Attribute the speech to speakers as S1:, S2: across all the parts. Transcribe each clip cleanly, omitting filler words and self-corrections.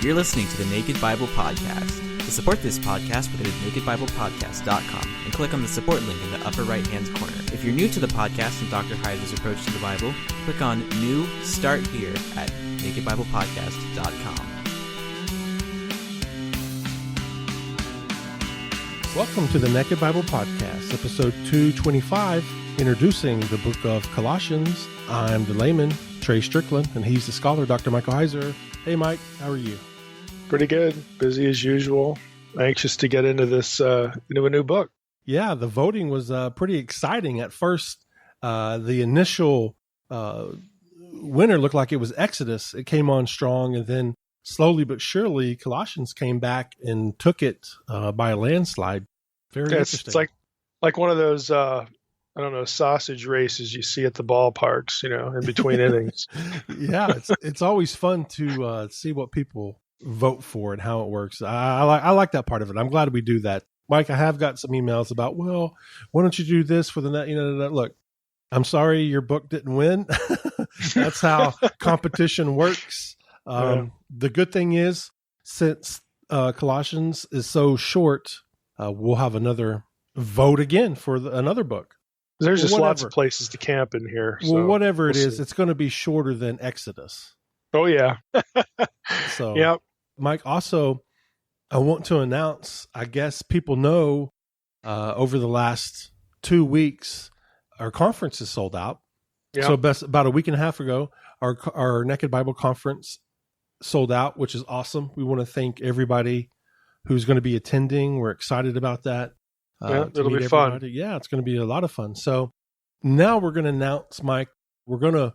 S1: You're listening to the Naked Bible Podcast. To support this podcast, visit nakedbiblepodcast.com and click on the support link in the upper right-hand corner. If you're new to the podcast and Dr. Heiser's approach to the Bible, click on New Start Here at nakedbiblepodcast.com.
S2: Welcome to the Naked Bible Podcast, episode 225, introducing the book of Colossians. I'm the layman, Trey Strickland, and he's the scholar, Dr. Michael Heiser. Hey, Mike, how are you?
S3: Pretty good. Busy as usual. Anxious to get into this, into a new book.
S2: Yeah, the voting was pretty exciting. At first, the initial winner looked like it was Exodus. It came on strong, and then slowly but surely, Colossians came back and took it by a landslide. Very interesting.
S3: It's like one of those, sausage races you see at the ballparks, in between innings.
S2: Yeah, it's always fun to see what people vote for and how it works. I like that part of it. I'm glad we do that. Mike, I have got some emails about, well, why don't you do this for the net? Look, I'm sorry your book didn't win. That's how competition works. The good thing is, since Colossians is so short, we'll have another vote again for another book.
S3: There's just lots of places to camp in here.
S2: Well, whatever it is, it's going to be shorter than Exodus.
S3: Oh, yeah.
S2: So,
S3: yeah.
S2: Mike, also, I want to announce, I guess people know over the last 2 weeks, our conference is sold out. Yeah. So about a week and a half ago, our Naked Bible Conference sold out, which is awesome. We want to thank everybody who's going to be attending. We're excited about that.
S3: It'll be fun.
S2: Yeah, it's going to be a lot of fun. So now we're going to announce, Mike, we're going to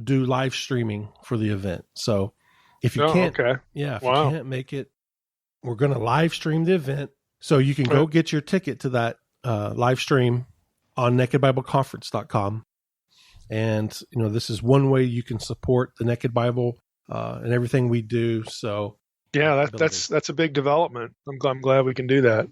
S2: do live streaming for the event. So if you can't, you can't make it, we're going to live stream the event. So you can go get your ticket to that live stream on nakedbibleconference.com. And, this is one way you can support the Naked Bible and everything we do. So
S3: yeah, that's a big development. I'm glad we can do that.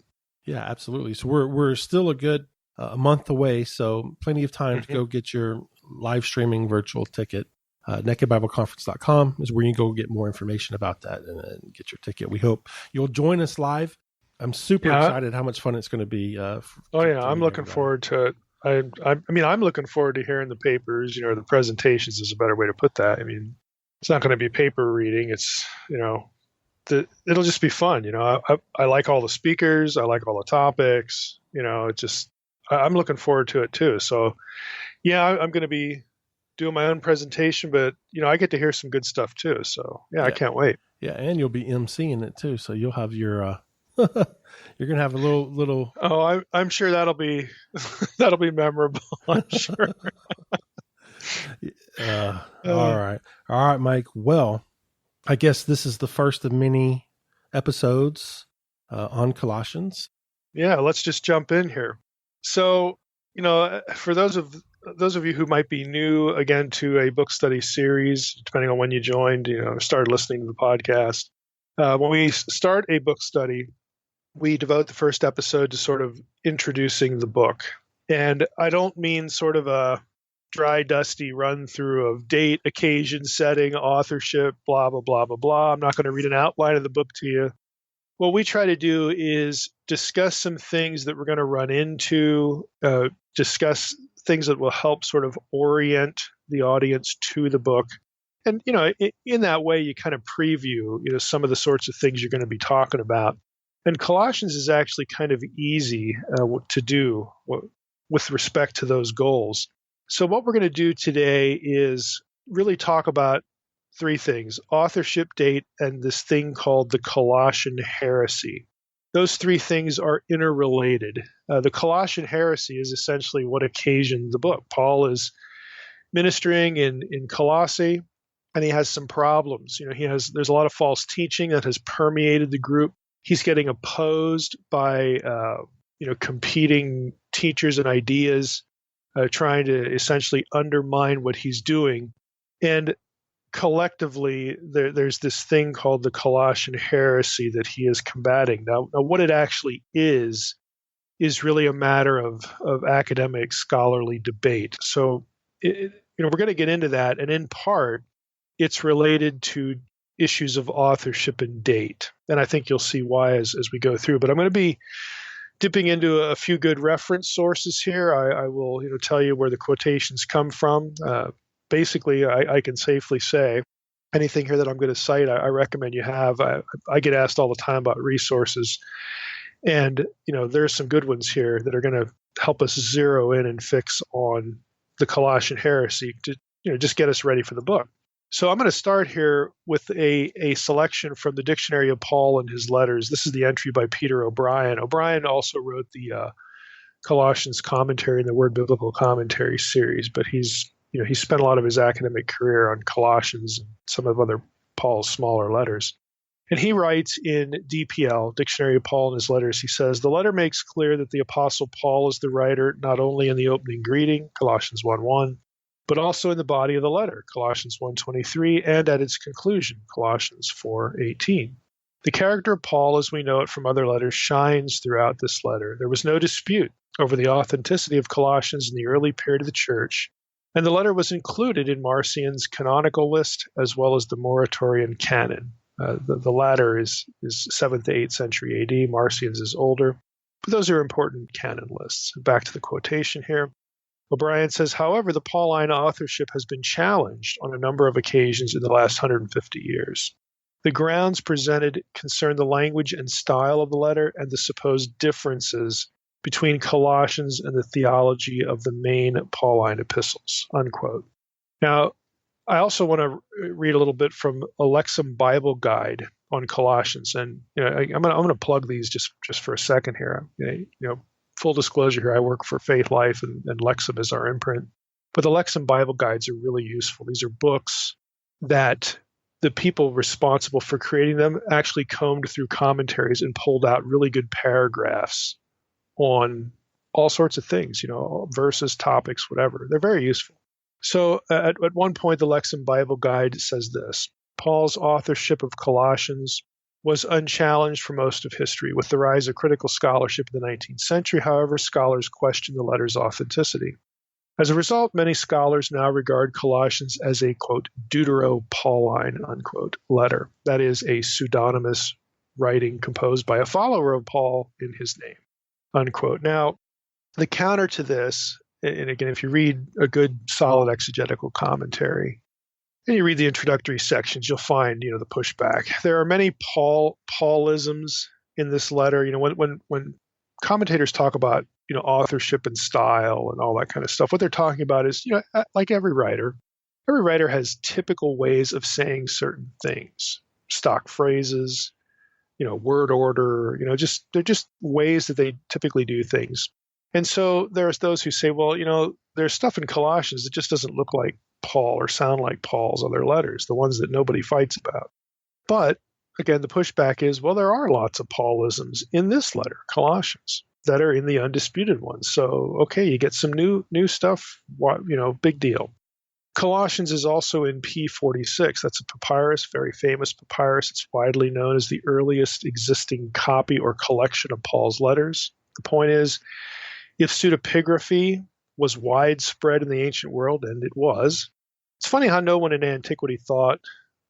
S2: Yeah, absolutely. So we're still a good month away. So plenty of time to go get your live streaming virtual ticket. nakedbibleconference.com is where you can go get more information about that and get your ticket. We hope you'll join us live. I'm super excited how much fun it's going to be.
S3: I'm looking forward to it. I'm looking forward to hearing the papers, the presentations is a better way to put that. I mean, it's not going to be paper reading. It's, it'll just be fun. I like all the speakers. I like all the topics, I'm looking forward to it too. So yeah, I'm going to be doing my own presentation, but I get to hear some good stuff too. So yeah, I can't wait.
S2: Yeah. And you'll be emceeing it too. So you'll have your, you're going to have a little.
S3: Oh, I'm sure that'll be memorable. I'm sure.
S2: All right, Mike. Well, I guess this is the first of many episodes on Colossians.
S3: Yeah, let's just jump in here. So, for those of you who might be new again to a book study series, depending on when you joined, started listening to the podcast. When we start a book study, we devote the first episode to sort of introducing the book. And I don't mean sort of a dry, dusty run through of date, occasion, setting, authorship, blah, blah, blah, blah, blah. I'm not going to read an outline of the book to you. What we try to do is discuss some things that we're going to run into, discuss things that will help sort of orient the audience to the book. And, in that way, you kind of preview, some of the sorts of things you're going to be talking about. And Colossians is actually kind of easy to do with respect to those goals. So what we're going to do today is really talk about three things: authorship, date, and this thing called the Colossian heresy. Those three things are interrelated. The Colossian heresy is essentially what occasioned the book. Paul is ministering in Colossae, and he has some problems. There's a lot of false teaching that has permeated the group. He's getting opposed by competing teachers and ideas, trying to essentially undermine what he's doing. And collectively, there's this thing called the Colossian heresy that he is combating. Now what it actually is really a matter of academic scholarly debate. So we're going to get into that, and in part, it's related to issues of authorship and date. And I think you'll see why as we go through. But I'm going to be dipping into a few good reference sources here. I will tell you where the quotations come from. Basically, I can safely say anything here that I'm going to cite, I recommend you have. I get asked all the time about resources. And, there's some good ones here that are going to help us zero in and fix on the Colossian heresy to, just get us ready for the book. So I'm going to start here with a selection from the Dictionary of Paul and his letters. This is the entry by Peter O'Brien. O'Brien also wrote the Colossians commentary and the Word Biblical Commentary series, but he spent a lot of his academic career on Colossians and some of other Paul's smaller letters. And he writes in DPL, Dictionary of Paul and his letters, he says, the letter makes clear that the Apostle Paul is the writer not only in the opening greeting, Colossians 1:1, but also in the body of the letter, Colossians 1:23, and at its conclusion, Colossians 4:18. The character of Paul, as we know it from other letters, shines throughout this letter. There was no dispute over the authenticity of Colossians in the early period of the church, and the letter was included in Marcion's canonical list as well as the Muratorian canon. The latter is 7th to 8th century AD. Marcion's is older, but those are important canon lists. Back to the quotation here. O'Brien says, however, the Pauline authorship has been challenged on a number of occasions in the last 150 years. The grounds presented concern the language and style of the letter and the supposed differences between Colossians and the theology of the main Pauline epistles, unquote. Now, I also want to read a little bit from a Lexham Bible Guide on Colossians. And I'm going to plug these just for a second here. Full disclosure here, I work for Faith Life and Lexham is our imprint. But the Lexham Bible Guides are really useful. These are books that the people responsible for creating them actually combed through commentaries and pulled out really good paragraphs on all sorts of things, verses, topics, whatever. They're very useful. So at one point, the Lexham Bible Guide says this: Paul's authorship of Colossians was unchallenged for most of history. With the rise of critical scholarship in the 19th century, however, scholars questioned the letter's authenticity. As a result, many scholars now regard Colossians as a, quote, Deutero-Pauline, unquote, letter. That is a pseudonymous writing composed by a follower of Paul in his name, unquote. Now, the counter to this, and again, if you read a good, solid exegetical commentary, and you read the introductory sections, you'll find, the pushback. There are many Paulisms in this letter. When commentators talk about, authorship and style and all that kind of stuff, what they're talking about is, like every writer has typical ways of saying certain things, stock phrases, word order, they're just ways that they typically do things. And so there's those who say, well, there's stuff in Colossians that just doesn't look like Paul or sound like Paul's other letters, the ones that nobody fights about. But again, the pushback is, well, there are lots of Paulisms in this letter, Colossians, that are in the undisputed ones. So, okay, you get some new stuff, big deal. Colossians is also in P46. That's a papyrus, very famous papyrus. It's widely known as the earliest existing copy or collection of Paul's letters. The point is, if pseudepigraphy was widespread in the ancient world, and it was, it's funny how no one in antiquity thought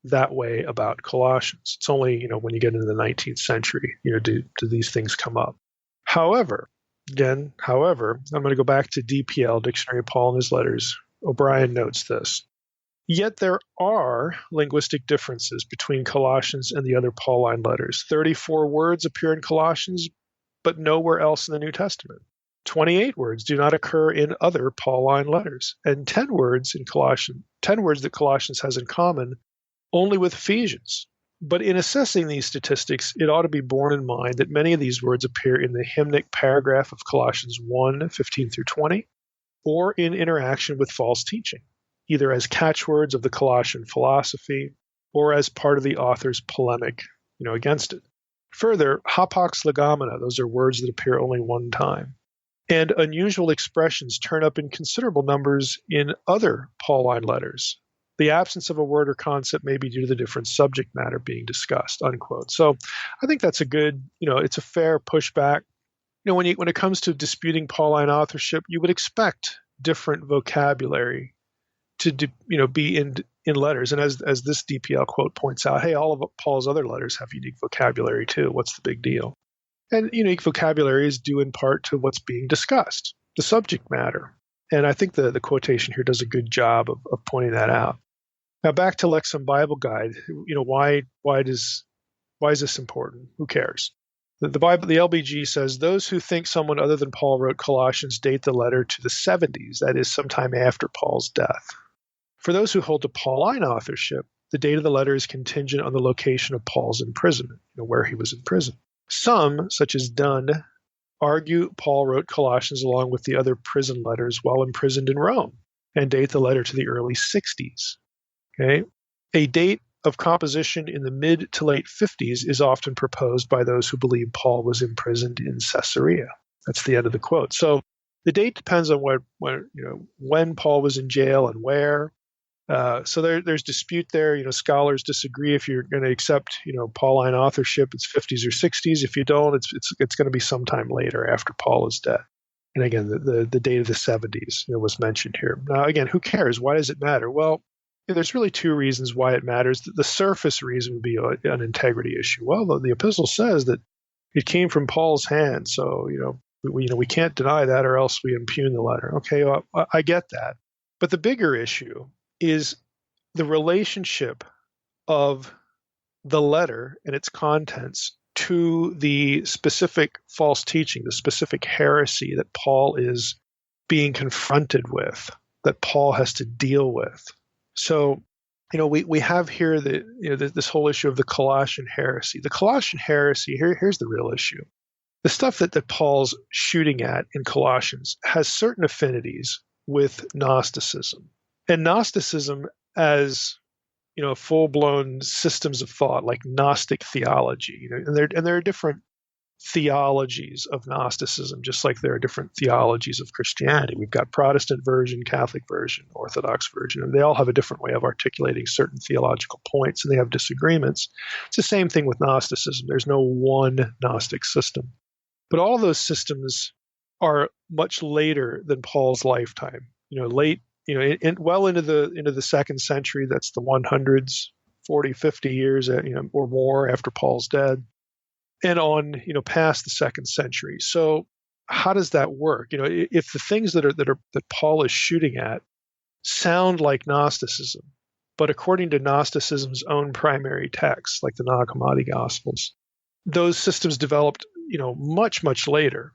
S3: that way about Colossians. It's only, when you get into the 19th century, do these things come up. However, I'm going to go back to DPL, Dictionary of Paul and his letters. O'Brien notes this. Yet there are linguistic differences between Colossians and the other Pauline letters. 34 words appear in Colossians, but nowhere else in the New Testament. 28 words do not occur in other Pauline letters, and 10 words that Colossians has in common only with Ephesians. But in assessing these statistics, it ought to be borne in mind that many of these words appear in the hymnic paragraph of Colossians 1:15 through 20, or in interaction with false teaching, either as catchwords of the Colossian philosophy or as part of the author's polemic, against it. Further, hapax legomena, those are words that appear only one time. And unusual expressions turn up in considerable numbers in other Pauline letters. The absence of a word or concept may be due to the different subject matter being discussed, unquote. So I think that's a good, it's a fair pushback. When it comes to disputing Pauline authorship, you would expect different vocabulary to, be in letters. And as this DPL quote points out, hey, all of Paul's other letters have unique vocabulary too. What's the big deal? And unique vocabulary is due in part to what's being discussed, the subject matter. And I think the quotation here does a good job of pointing that out. Now back to Lexham Bible Guide. Why is this important? Who cares? The Bible, the LBG says, those who think someone other than Paul wrote Colossians date the letter to the 70s, that is, sometime after Paul's death. For those who hold to Pauline authorship, the date of the letter is contingent on the location of Paul's imprisonment, where he was in prison. Some, such as Dunn, argue Paul wrote Colossians along with the other prison letters while imprisoned in Rome, and date the letter to the early 60s. Okay? A date of composition in the mid to late 50s is often proposed by those who believe Paul was imprisoned in Caesarea. That's the end of the quote. So the date depends on when Paul was in jail and where. So there's dispute there. Scholars disagree if you're going to accept Pauline authorship. It's 50s or 60s. If you don't, it's going to be sometime later after Paul is dead. And again, the date of the 70s was mentioned here. Now again, who cares? Why does it matter? Well, there's really two reasons why it matters. The surface reason would be an integrity issue. Well, the epistle says that it came from Paul's hand, so we can't deny that, or else we impugn the letter. Okay, well, I get that, but the bigger issue is the relationship of the letter and its contents to the specific false teaching, the specific heresy that Paul is being confronted with, that Paul has to deal with. So, we have here this whole issue of the Colossian heresy. The Colossian heresy, here's the real issue. The stuff that Paul's shooting at in Colossians has certain affinities with Gnosticism. And Gnosticism as, full-blown systems of thought, like Gnostic theology, and there are different theologies of Gnosticism, just like there are different theologies of Christianity. We've got Protestant version, Catholic version, Orthodox version, and they all have a different way of articulating certain theological points, and they have disagreements. It's the same thing with Gnosticism. There's no one Gnostic system. But all of those systems are much later than Paul's lifetime. Well into the second century. That's the 100s, 40, 50 years, or more after Paul's dead. And on, past the second century. So how does that work? If the things that Paul is shooting at sound like Gnosticism, but according to Gnosticism's own primary texts, like the Nag Hammadi Gospels, those systems developed, much, much later.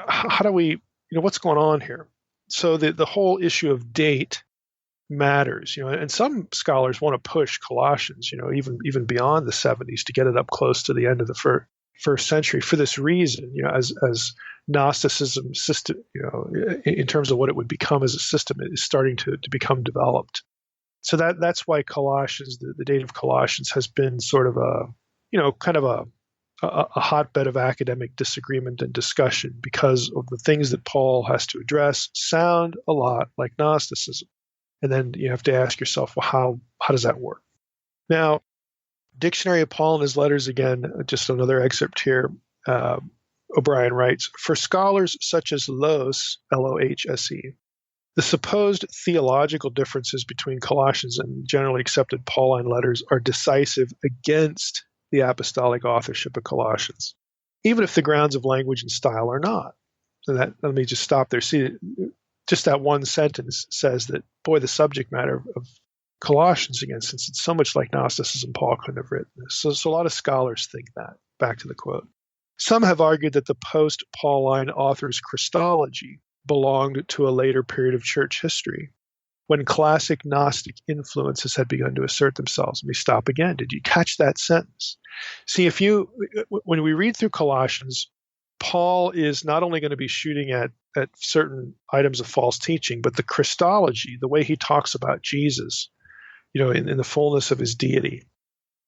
S3: How do we, what's going on here? So the whole issue of date matters, and some scholars want to push Colossians, even beyond the 70s to get it up close to the end of the first century for this reason, as Gnosticism system, in terms of what it would become as a system, is starting to become developed. So that's why Colossians, the date of Colossians, has been sort of a hotbed of academic disagreement and discussion, because of the things that Paul has to address sound a lot like Gnosticism. And then you have to ask yourself, well, how does that work? Now, Dictionary of Paul and His Letters, again, just another excerpt here. O'Brien writes, for scholars such as Lohse, L-O-H-S-E, the supposed theological differences between Colossians and generally accepted Pauline letters are decisive against the apostolic authorship of Colossians, even if the grounds of language and style are not. So let me just stop there. See, just that one sentence says that, boy, the subject matter of Colossians, again, since it's so much like Gnosticism, Paul couldn't have written this. So a lot of scholars think that. Back to the quote. Some have argued that the post-Pauline author's Christology belonged to a later period of church history, when classic Gnostic influences had begun to assert themselves. Let me stop again. Did you catch that sentence? See, when we read through Colossians, Paul is not only going to be shooting at certain items of false teaching, but the Christology, the way he talks about Jesus, in the fullness of his deity.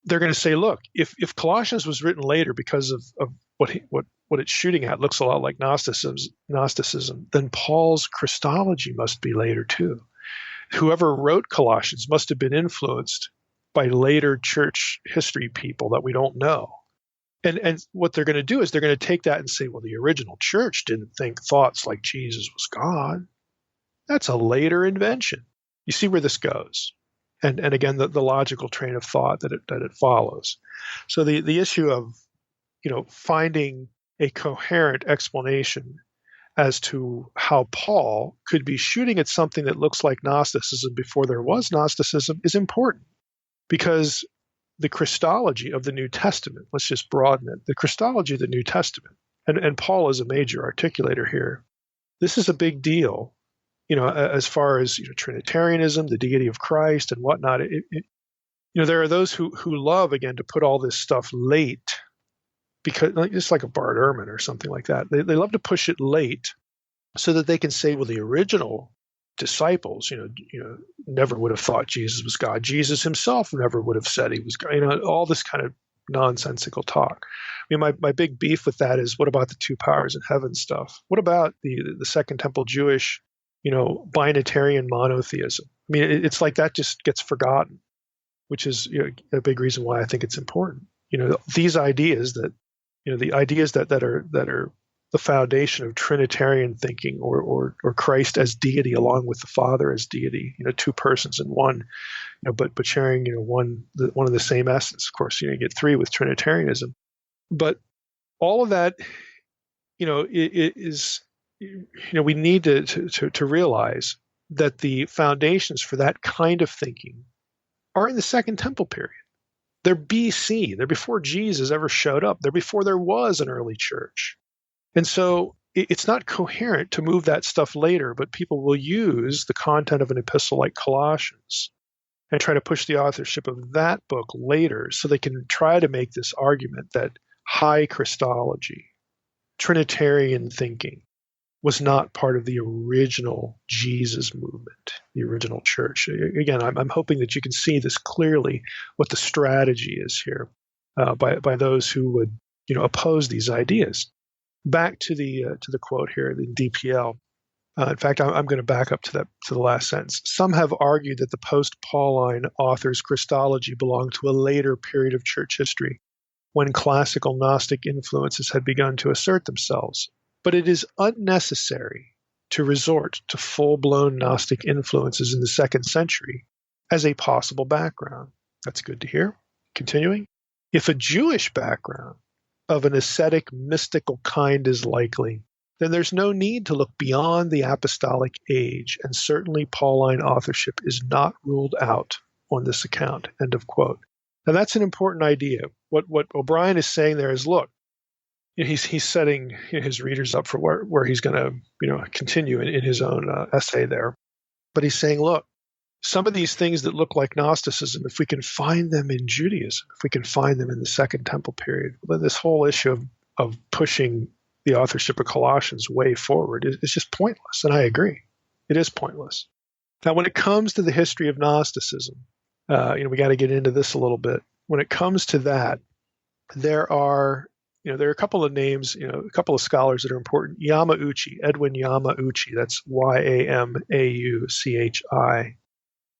S3: They're going to say, look, if Colossians was written later because of what it's shooting at looks a lot like Gnosticism, then Paul's Christology must be later too. Whoever wrote Colossians must have been influenced by later church history people that we don't know. And what they're going to do is they're going to take that and say, well, the original church didn't think thoughts like Jesus was God. That's a later invention. You see where this goes. and again the logical train of thought that it follows. So the issue of finding a coherent explanation as to how Paul could be shooting at something that looks like Gnosticism before there was Gnosticism is important, because the Christology of the New Testament, let's just broaden it, the Christology of the New Testament, and Paul is a major articulator here, this is a big deal, as far as Trinitarianism, the deity of Christ and whatnot. There are those who love, again, to put all this stuff late, because just like a Bart Ehrman or something like that. They love to push it late so that they can say, well, the original disciples, never would have thought Jesus was God. Jesus himself never would have said he was God. All this kind of nonsensical talk. I mean, my big beef with that is, what about the two powers in heaven stuff? What about the Second Temple Jewish, binitarian monotheism? I mean, it's like that just gets forgotten, which is a big reason why I think it's important. These ideas that the ideas that are the foundation of Trinitarian thinking, or Christ as deity along with the Father as deity, two persons in one, but sharing one of the same essence. Of course, you get three with Trinitarianism, but all of that, it is, we need to realize that the foundations for that kind of thinking are in the Second Temple period. They're BC. They're before Jesus ever showed up. They're before there was an early church. And so it's not coherent to move that stuff later, but people will use the content of an epistle like Colossians and try to push the authorship of that book later so they can try to make this argument that high Christology, Trinitarian thinking, was not part of the original Jesus movement, the original church. Again, I'm hoping that you can see this clearly, what the strategy is here by those who would oppose these ideas. Back to the quote here, the DPL. In fact, I'm going to back up to the last sentence. Some have argued that the post-Pauline author's Christology belonged to a later period of church history, when classical Gnostic influences had begun to assert themselves. But it is unnecessary to resort to full-blown Gnostic influences in the 2nd century as a possible background. That's good to hear. Continuing. If a Jewish background of an ascetic, mystical kind is likely, then there's no need to look beyond the apostolic age, and certainly Pauline authorship is not ruled out on this account. End of quote. Now that's an important idea. What O'Brien is saying there is, look, he's setting his readers up for where he's going to continue in his own essay there. But he's saying, look, some of these things that look like Gnosticism, if we can find them in Judaism, if we can find them in the Second Temple period, then this whole issue of pushing the authorship of Colossians way forward is just pointless. And I agree. It is pointless. Now, when it comes to the history of Gnosticism, we got to get into this a little bit. When it comes to that, there are a couple of names, a couple of scholars that are important. Edwin Yamauchi, that's Yamauchi.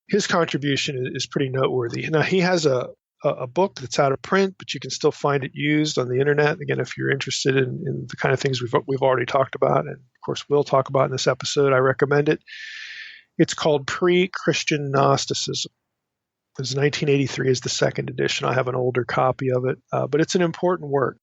S3: His contribution is pretty noteworthy. Now, he has a book that's out of print, but you can still find it used on the internet. Again, if you're interested in the kind of things we've already talked about, and of course we'll talk about in this episode, I recommend it. It's called Pre-Christian Gnosticism. It was 1983 is the second edition. I have an older copy of it, but it's an important work.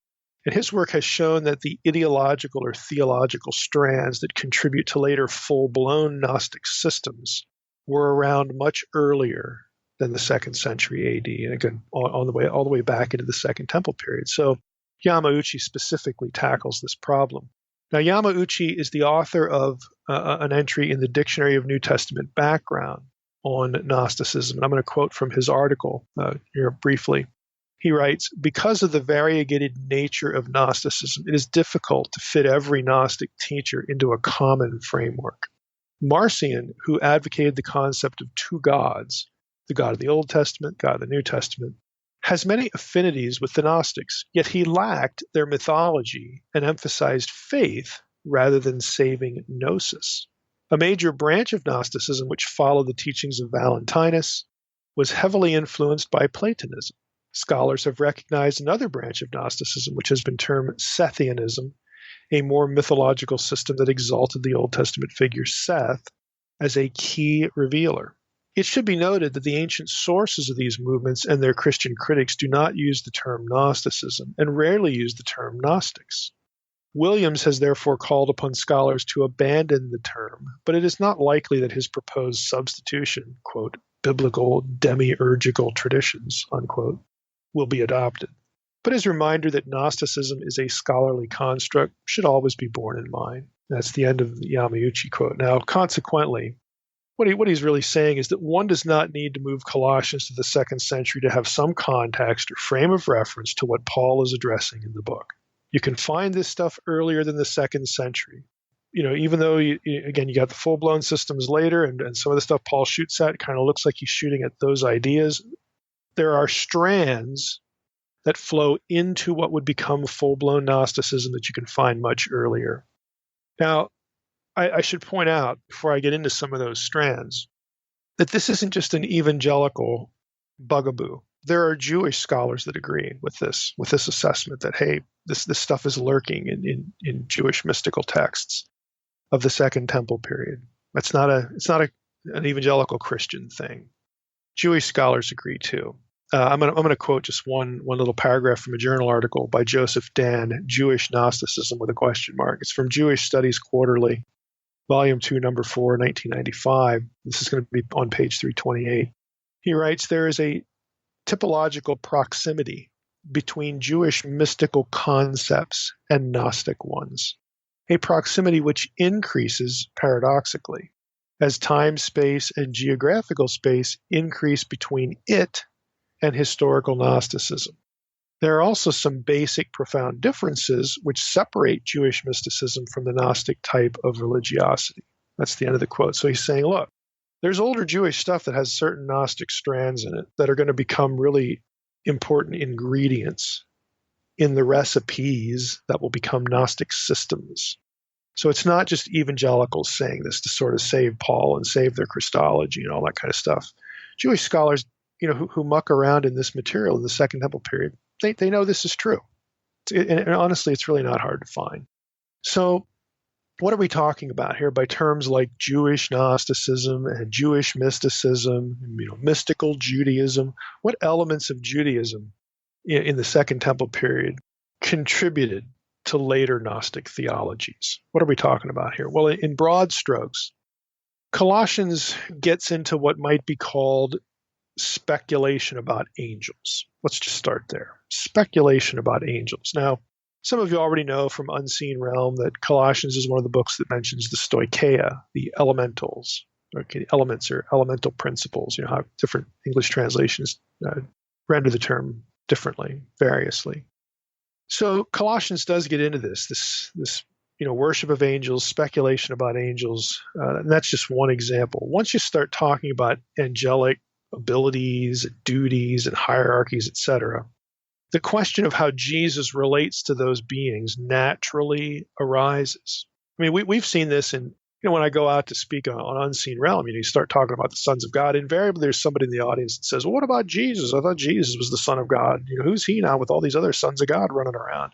S3: And his work has shown that the ideological or theological strands that contribute to later full-blown Gnostic systems were around much earlier than the 2nd century AD, and again, all the way back into the Second Temple period. So Yamauchi specifically tackles this problem. Now, Yamauchi is the author of an entry in the Dictionary of New Testament Background on Gnosticism. And I'm going to quote from his article here briefly. He writes, because of the variegated nature of Gnosticism, it is difficult to fit every Gnostic teacher into a common framework. Marcion, who advocated the concept of two gods, the God of the Old Testament, God of the New Testament, has many affinities with the Gnostics, yet he lacked their mythology and emphasized faith rather than saving gnosis. A major branch of Gnosticism, which followed the teachings of Valentinus, was heavily influenced by Platonism. Scholars have recognized another branch of Gnosticism, which has been termed Sethianism, a more mythological system that exalted the Old Testament figure Seth as a key revealer. It should be noted that the ancient sources of these movements and their Christian critics do not use the term Gnosticism and rarely use the term Gnostics. Williams has therefore called upon scholars to abandon the term, but it is not likely that his proposed substitution, quote, biblical demiurgical traditions, unquote, will be adopted. But his reminder that Gnosticism is a scholarly construct should always be borne in mind. That's the end of the Yamauchi quote. Now, consequently, what he's really saying is that one does not need to move Colossians to the 2nd century to have some context or frame of reference to what Paul is addressing in the book. You can find this stuff earlier than the 2nd century. Even though, you got the full-blown systems later, and some of the stuff Paul shoots at kind of looks like he's shooting at those ideas, there are strands that flow into what would become full-blown Gnosticism that you can find much earlier. Now, I should point out, before I get into some of those strands, that this isn't just an evangelical bugaboo. There are Jewish scholars that agree with this assessment that, hey, this stuff is lurking in Jewish mystical texts of the Second Temple period. It's not an evangelical Christian thing. Jewish scholars agree too. I'm going to quote just one little paragraph from a journal article by Joseph Dan, Jewish Gnosticism with a question mark. It's from Jewish Studies Quarterly, Volume 2, Number 4, 1995. This is going to be on page 328. He writes, there is a typological proximity between Jewish mystical concepts and Gnostic ones, a proximity which increases paradoxically as time, space, and geographical space increase between it and historical Gnosticism. There are also some basic profound differences which separate Jewish mysticism from the Gnostic type of religiosity. That's the end of the quote. So he's saying, look, there's older Jewish stuff that has certain Gnostic strands in it that are going to become really important ingredients in the recipes that will become Gnostic systems. So it's not just evangelicals saying this to sort of save Paul and save their Christology and all that kind of stuff. Jewish scholars, who muck around in this material in the Second Temple period, they know this is true. And honestly, it's really not hard to find. So what are we talking about here by terms like Jewish Gnosticism and Jewish mysticism, mystical Judaism? What elements of Judaism in the Second Temple period contributed to later Gnostic theologies? What are we talking about here? Well, in broad strokes, Colossians gets into what might be called speculation about angels. Let's just start there. Speculation about angels. Now, some of you already know from Unseen Realm that Colossians is one of the books that mentions the stoicheia, the elementals, elements or elemental principles, how different English translations render the term differently, variously. So Colossians does get into this worship of angels, speculation about angels, and that's just one example. Once you start talking about angelic abilities, duties, and hierarchies, etc., the question of how Jesus relates to those beings naturally arises. I mean, we've seen this in, when I go out to speak on Unseen Realm, you start talking about the sons of God. Invariably, there's somebody in the audience that says, well, what about Jesus? I thought Jesus was the son of God. Who's he now with all these other sons of God running around?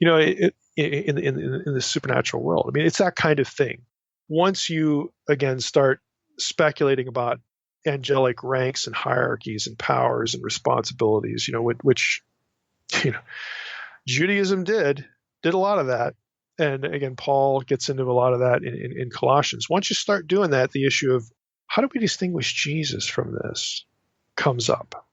S3: In the supernatural world. I mean, it's that kind of thing. Once you, again, start speculating about angelic ranks and hierarchies and powers and responsibilities, which Judaism did a lot of that. And again, Paul gets into a lot of that in Colossians. Once you start doing that, the issue of how do we distinguish Jesus from this comes up.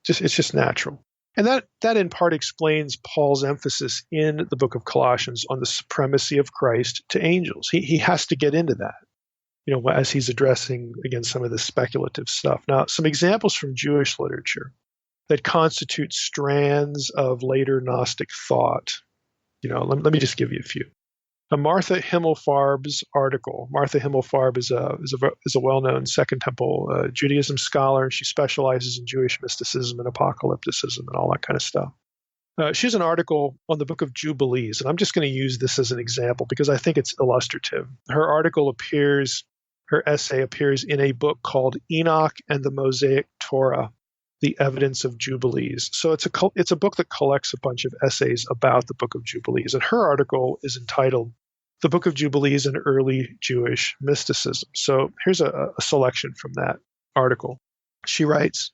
S3: It's just natural. And that in part explains Paul's emphasis in the book of Colossians on the supremacy of Christ to angels. He has to get into that, as he's addressing, again, some of the speculative stuff. Now, some examples from Jewish literature that constitute strands of later Gnostic thought. Let me just give you a few. Martha Himmelfarb's article. Martha Himmelfarb is a well-known Second Temple Judaism scholar, and she specializes in Jewish mysticism and apocalypticism and all that kind of stuff. She has an article on the book of Jubilees, and I'm just going to use this as an example because I think it's illustrative. Her essay appears in a book called Enoch and the Mosaic Torah, The Evidence of Jubilees. So it's a book that collects a bunch of essays about the book of Jubilees. And her article is entitled The Book of Jubilees and Early Jewish Mysticism. So here's a selection from that article. She writes,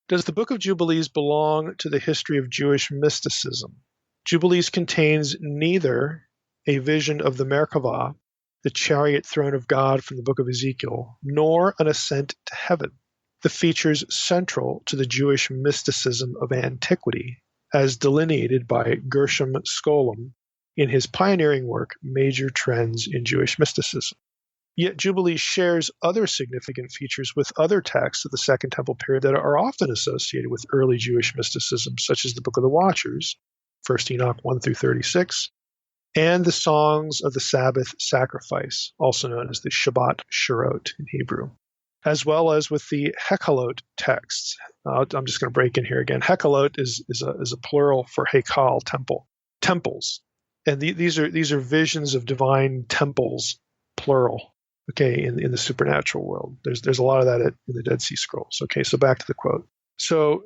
S3: "Does the Book of Jubilees belong to the history of Jewish mysticism? Jubilees contains neither a vision of the Merkavah, the chariot throne of God from the book of Ezekiel, nor an ascent to heaven, the features central to the Jewish mysticism of antiquity, as delineated by Gershom Scholem in his pioneering work, Major Trends in Jewish Mysticism. Yet Jubilees shares other significant features with other texts of the Second Temple period that are often associated with early Jewish mysticism, such as the Book of the Watchers, 1 Enoch 1 through 36, and the Songs of the Sabbath Sacrifice, also known as the Shabbat Shirot in Hebrew, as well as with the Hekhalot texts. I'm just going to break in here again. Hekhalot is a plural for Hekal, temples, and these are visions of divine temples, plural. Okay, in the supernatural world, there's a lot of that in the Dead Sea Scrolls. Okay, so back to the quote. So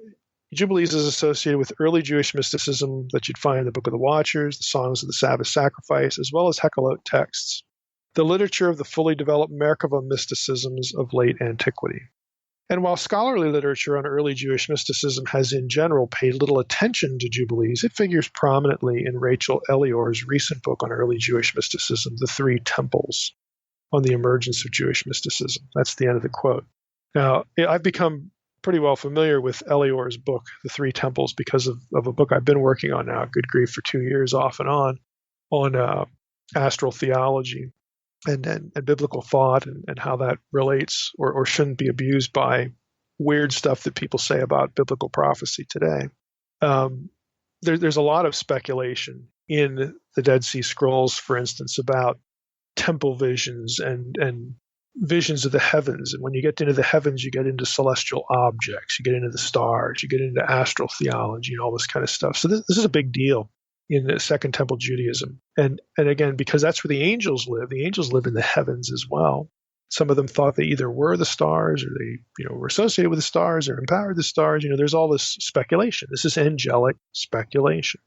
S3: Jubilees is associated with early Jewish mysticism that you'd find in the Book of the Watchers, the Songs of the Sabbath Sacrifice, as well as Hekhalot texts, the literature of the fully developed Merkava mysticisms of late antiquity. And while scholarly literature on early Jewish mysticism has in general paid little attention to Jubilees, it figures prominently in Rachel Elior's recent book on early Jewish mysticism, The Three Temples, on the emergence of Jewish mysticism. That's the end of the quote. Now, I've become pretty well familiar with Elior's book, The Three Temples, because of a book I've been working on now, good grief, for 2 years off and on astral theology and biblical thought and how that relates or shouldn't be abused by weird stuff that people say about biblical prophecy today. There's a lot of speculation in the Dead Sea Scrolls, for instance, about temple visions and visions of the heavens. And when you get into the heavens, you get into celestial objects, you get into the stars, you get into astral theology and all this kind of stuff. So this is a big deal in the Second Temple Judaism. And again, because that's where the angels live in the heavens as well. Some of them thought they either were the stars or they were associated with the stars or empowered the stars. There's all this speculation. This is angelic speculation.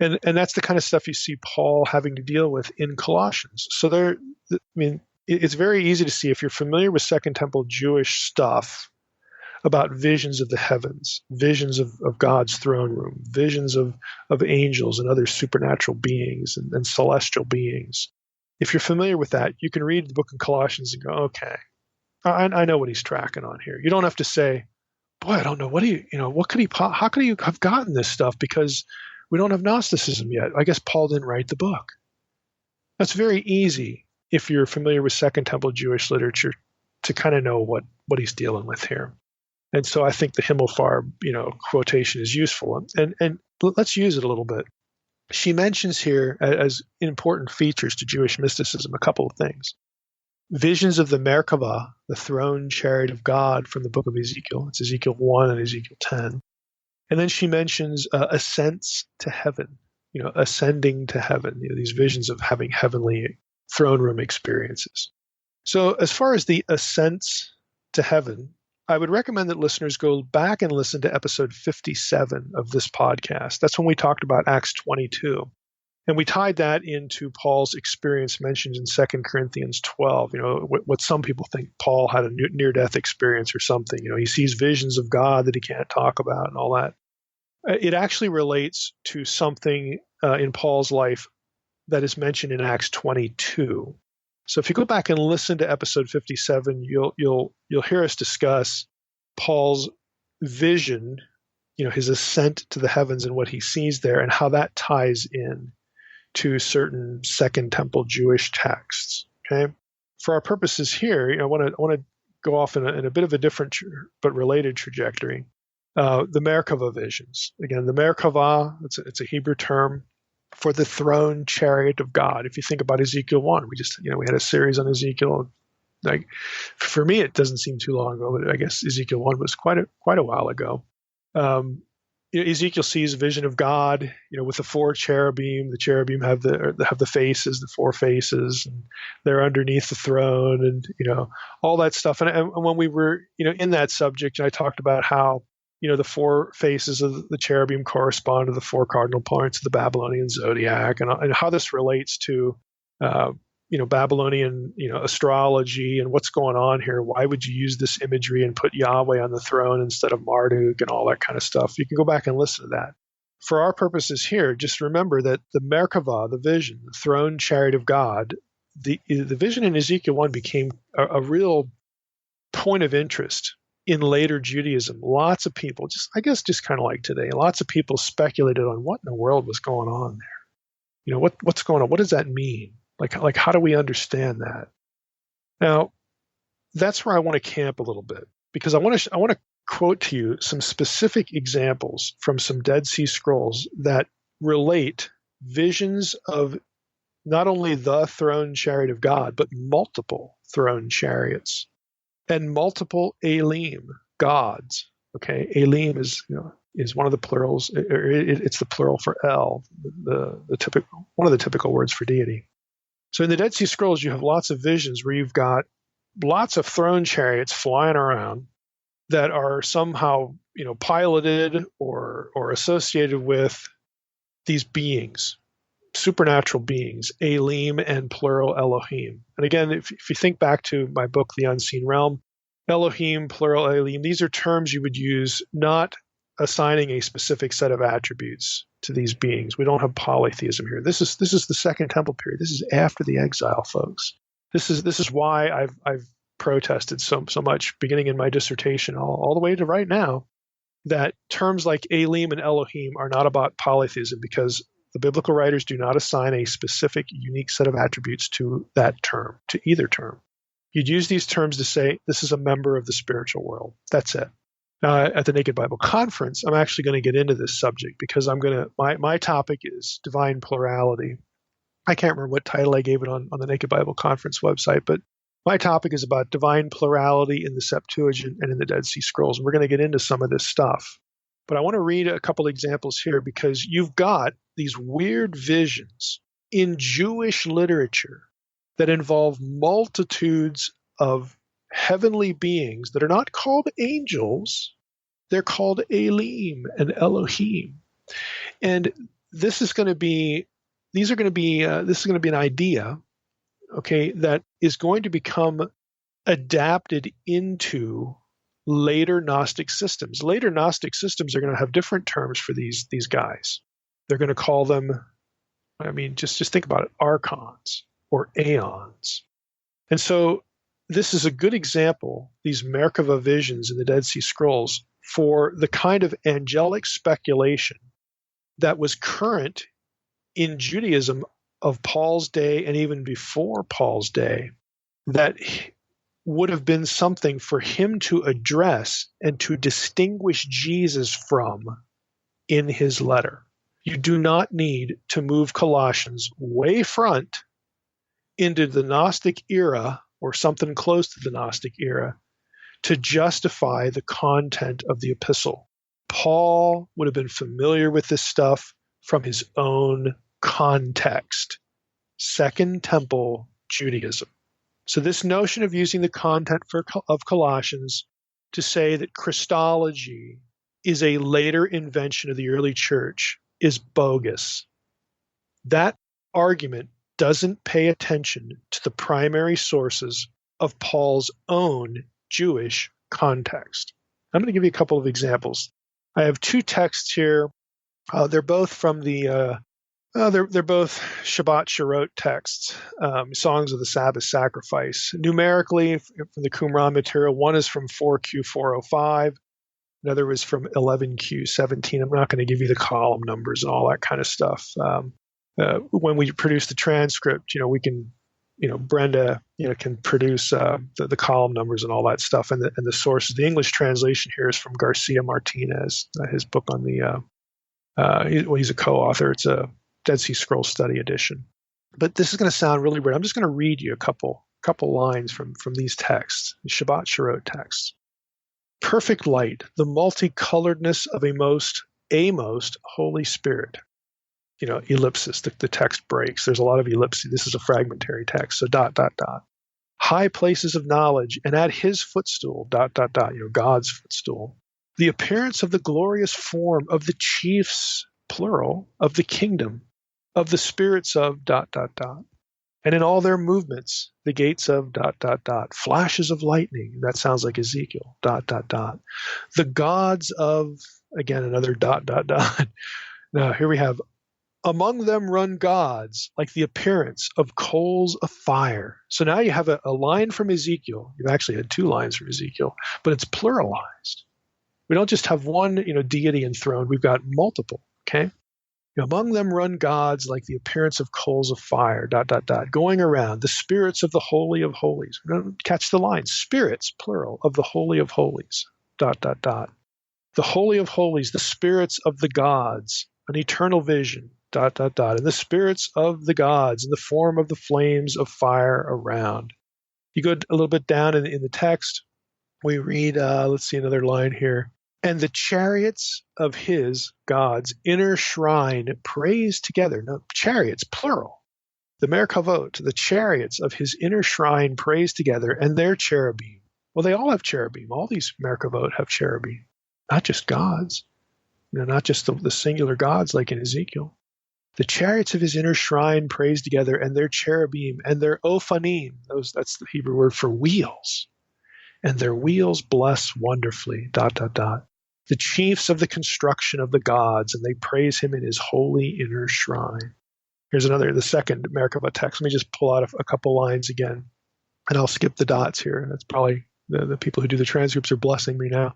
S3: And that's the kind of stuff you see Paul having to deal with in Colossians. So it's very easy to see, if you're familiar with Second Temple Jewish stuff about visions of the heavens, visions of God's throne room, visions of angels and other supernatural beings and celestial beings. If you're familiar with that, you can read the book of Colossians and go, okay, I know what he's tracking on here. You don't have to say, boy, I don't know, how could he have gotten this stuff, because we don't have Gnosticism yet. I guess Paul didn't write the book. That's very easy if you're familiar with Second Temple Jewish literature to kind of know what he's dealing with here. And so I think the Himmelfarb, quotation is useful. And let's use it a little bit. She mentions here as important features to Jewish mysticism a couple of things. Visions of the Merkava, the throne chariot of God from the book of Ezekiel. It's Ezekiel 1 and Ezekiel 10. And then she mentions ascents to heaven, ascending to heaven, these visions of having heavenly throne room experiences. So as far as the ascents to heaven, I would recommend that listeners go back and listen to episode 57 of this podcast. That's when we talked about Acts 22. And we tied that into Paul's experience mentioned in 2 Corinthians 12, what some people think Paul had a near-death experience or something. He sees visions of God that he can't talk about and all that. It actually relates to something in Paul's life that is mentioned in Acts 22. So if you go back and listen to episode 57, you'll hear us discuss Paul's vision, his ascent to the heavens and what he sees there, and how that ties in to certain Second Temple Jewish texts. Okay, for our purposes here, I want to go off in a bit of a different but related trajectory. The Merkava visions. Again, the Merkava, it's a Hebrew term for the throne chariot of God. If you think about Ezekiel 1, we had a series on Ezekiel. Like, for me, it doesn't seem too long ago, but I guess Ezekiel 1 was quite a while ago. Ezekiel sees a vision of God, with the four cherubim. The cherubim have the faces, the four faces, and they're underneath the throne, and all that stuff. And when we were in that subject, I talked about how the four faces of the cherubim correspond to the four cardinal points of the Babylonian zodiac, and how this relates to Babylonian, astrology and what's going on here. Why would you use this imagery and put Yahweh on the throne instead of Marduk and all that kind of stuff? You can go back and listen to that. For our purposes here, just remember that the Merkavah, the vision, the throne chariot of God, the vision in Ezekiel 1 became a real point of interest in later Judaism. Lots of people, just kind of like today, lots of people speculated on what in the world was going on there. What's going on? What does that mean? Like how do we understand that? Now, that's where I want to camp a little bit, because I want to quote to you some specific examples from some Dead Sea Scrolls that relate visions of not only the throne chariot of God, but multiple throne chariots and multiple Elim, gods. Okay, Elim is one of the plurals. It's the plural for El, the typical one of the typical words for deity. So in the Dead Sea Scrolls, you have lots of visions where you've got lots of throne chariots flying around that are somehow piloted or associated with these beings, supernatural beings, Elim and plural Elohim. And again, if you think back to my book, The Unseen Realm, Elohim, plural Elim, these are terms you would use not assigning a specific set of attributes to these beings. We don't have polytheism here. This is the Second Temple period. This is after the exile, folks. This is why I've protested so much, beginning in my dissertation all the way to right now, that terms like Elim and Elohim are not about polytheism, because the biblical writers do not assign a specific, unique set of attributes to that term, to either term. You'd use these terms to say this is a member of the spiritual world. That's it. Now, at the Naked Bible Conference, I'm actually going to get into this subject, because my topic is divine plurality. I can't remember what title I gave it on the Naked Bible Conference website, but my topic is about divine plurality in the Septuagint and in the Dead Sea Scrolls. And we're going to get into some of this stuff. But I want to read a couple examples here, because you've got these weird visions in Jewish literature that involve multitudes of heavenly beings that are not called angels. They're called Elim and Elohim. And this is going to be an idea, okay, that is going to become adapted into later Gnostic systems. Later Gnostic systems are going to have different terms for these guys. They're going to call them, just think about it, archons or aeons. And so this is a good example, these Merkava visions in the Dead Sea Scrolls, for the kind of angelic speculation that was current in Judaism of Paul's day and even before Paul's day, that would have been something for him to address and to distinguish Jesus from in his letter. You do not need to move Colossians way front into the Gnostic era or something close to the Gnostic era to justify the content of the epistle. Paul would have been familiar with this stuff from his own context, Second Temple Judaism. So this notion of using the content of Colossians to say that Christology is a later invention of the early church is bogus. That argument doesn't pay attention to the primary sources of Paul's own Jewish context. I'm going to give you a couple of examples. I have two texts here. They're both from they're both Shabbat Shirot texts, songs of the Sabbath sacrifice. Numerically, from the Qumran material, one is from 4Q405. Another was from 11Q17. I'm not going to give you the column numbers and all that kind of stuff. When we produce the transcript, we can, Brenda, can produce the column numbers and all that stuff. And the sources. The English translation here is from Garcia Martinez, his book on the. He's a co-author. It's a Dead Sea Scrolls Study Edition. But this is going to sound really weird. I'm just going to read you a couple lines from these texts, the Shabbat Shirot texts. Perfect light, the multicoloredness of a most Holy Spirit. Ellipsis, the text breaks. There's a lot of ellipses. This is a fragmentary text. So ... High places of knowledge, and at his footstool ... God's footstool. The appearance of the glorious form of the chiefs, plural, of the kingdom, of the spirits of ... And in all their movements, the gates of ... flashes of lightning. That sounds like Ezekiel ... The gods of, again, another ... Now, here we have, among them run gods like the appearance of coals of fire. So now you have a line from Ezekiel. You've actually had two lines from Ezekiel, but it's pluralized. We don't just have one, deity enthroned. We've got multiple, okay? Among them run gods like the appearance of coals of fire, ... going around, the spirits of the Holy of Holies. Catch the line, spirits, plural, of the Holy of Holies, ... The Holy of Holies, the spirits of the gods, an eternal vision, ... And the spirits of the gods in the form of the flames of fire around. You go a little bit down in the text, we read, let's see another line here. And the chariots of his, God's, inner shrine praise together. No, chariots, plural. The Merkavot, the chariots of his inner shrine praise together, and their cherubim. Well, they all have cherubim. All these Merkavot have cherubim. Not just gods. Not just the singular gods like in Ezekiel. The chariots of his inner shrine praise together, and their cherubim, and their ophanim. That's the Hebrew word for wheels. And their wheels bless wonderfully, ... The chiefs of the construction of the gods, and they praise him in his holy inner shrine. Here's the second Merkava text. Let me just pull out a couple lines again, and I'll skip the dots here. That's probably the people who do the transcripts are blessing me now.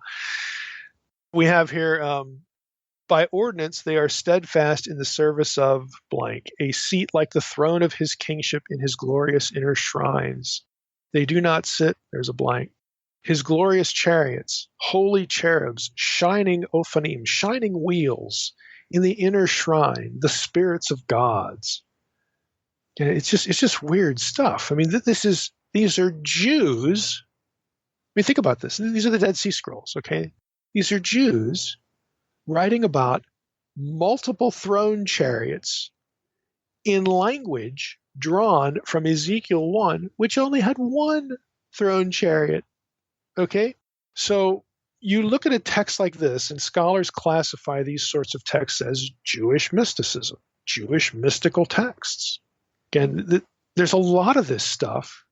S3: We have here, by ordinance they are steadfast in the service of blank, a seat like the throne of his kingship in his glorious inner shrines. They do not sit, there's a blank. His glorious chariots, holy cherubs, shining ophanim, shining wheels in the inner shrine, the spirits of gods. It's just weird stuff. I mean, these are Jews. I mean, think about this. These are the Dead Sea Scrolls, okay? These are Jews writing about multiple throne chariots in language drawn from Ezekiel 1, which only had one throne chariot. Okay, so you look at a text like this, and scholars classify these sorts of texts as Jewish mysticism, Jewish mystical texts. Again, there's a lot of this stuff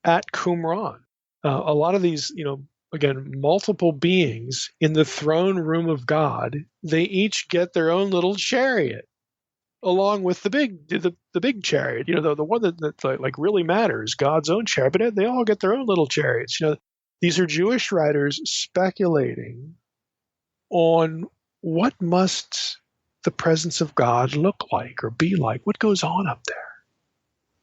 S3: at Qumran. A lot of these, again, multiple beings in the throne room of God, they each get their own little chariot, along with the big chariot, the one that like really matters, God's own chariot. But they all get their own little chariots. These are Jewish writers speculating on what must the presence of God look like or be like, what goes on up there.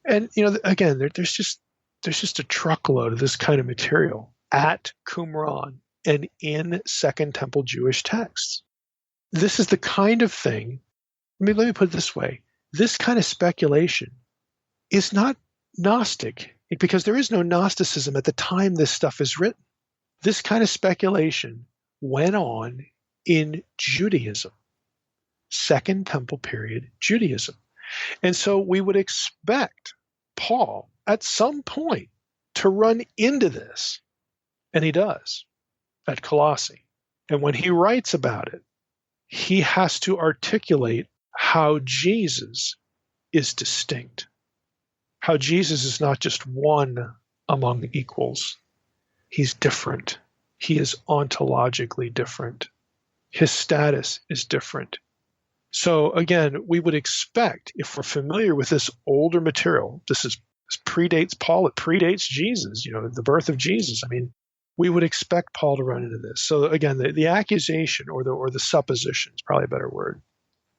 S3: And again, there's just a truckload of this kind of material at Qumran and in Second Temple Jewish texts. This is the kind of thing, let me put it this way, this kind of speculation is not Gnostic, because there is no Gnosticism at the time this stuff is written. This kind of speculation went on in Judaism, Second Temple period Judaism. And so we would expect Paul at some point to run into this, and he does at Colossae. And when he writes about it, he has to articulate how Jesus is distinct. How Jesus is not just one among equals. He's different. He is ontologically different. His status is different. So again, we would expect, if we're familiar with this older material, this predates Paul, it predates Jesus, the birth of Jesus. I mean, we would expect Paul to run into this. So again, the accusation or the supposition is probably a better word.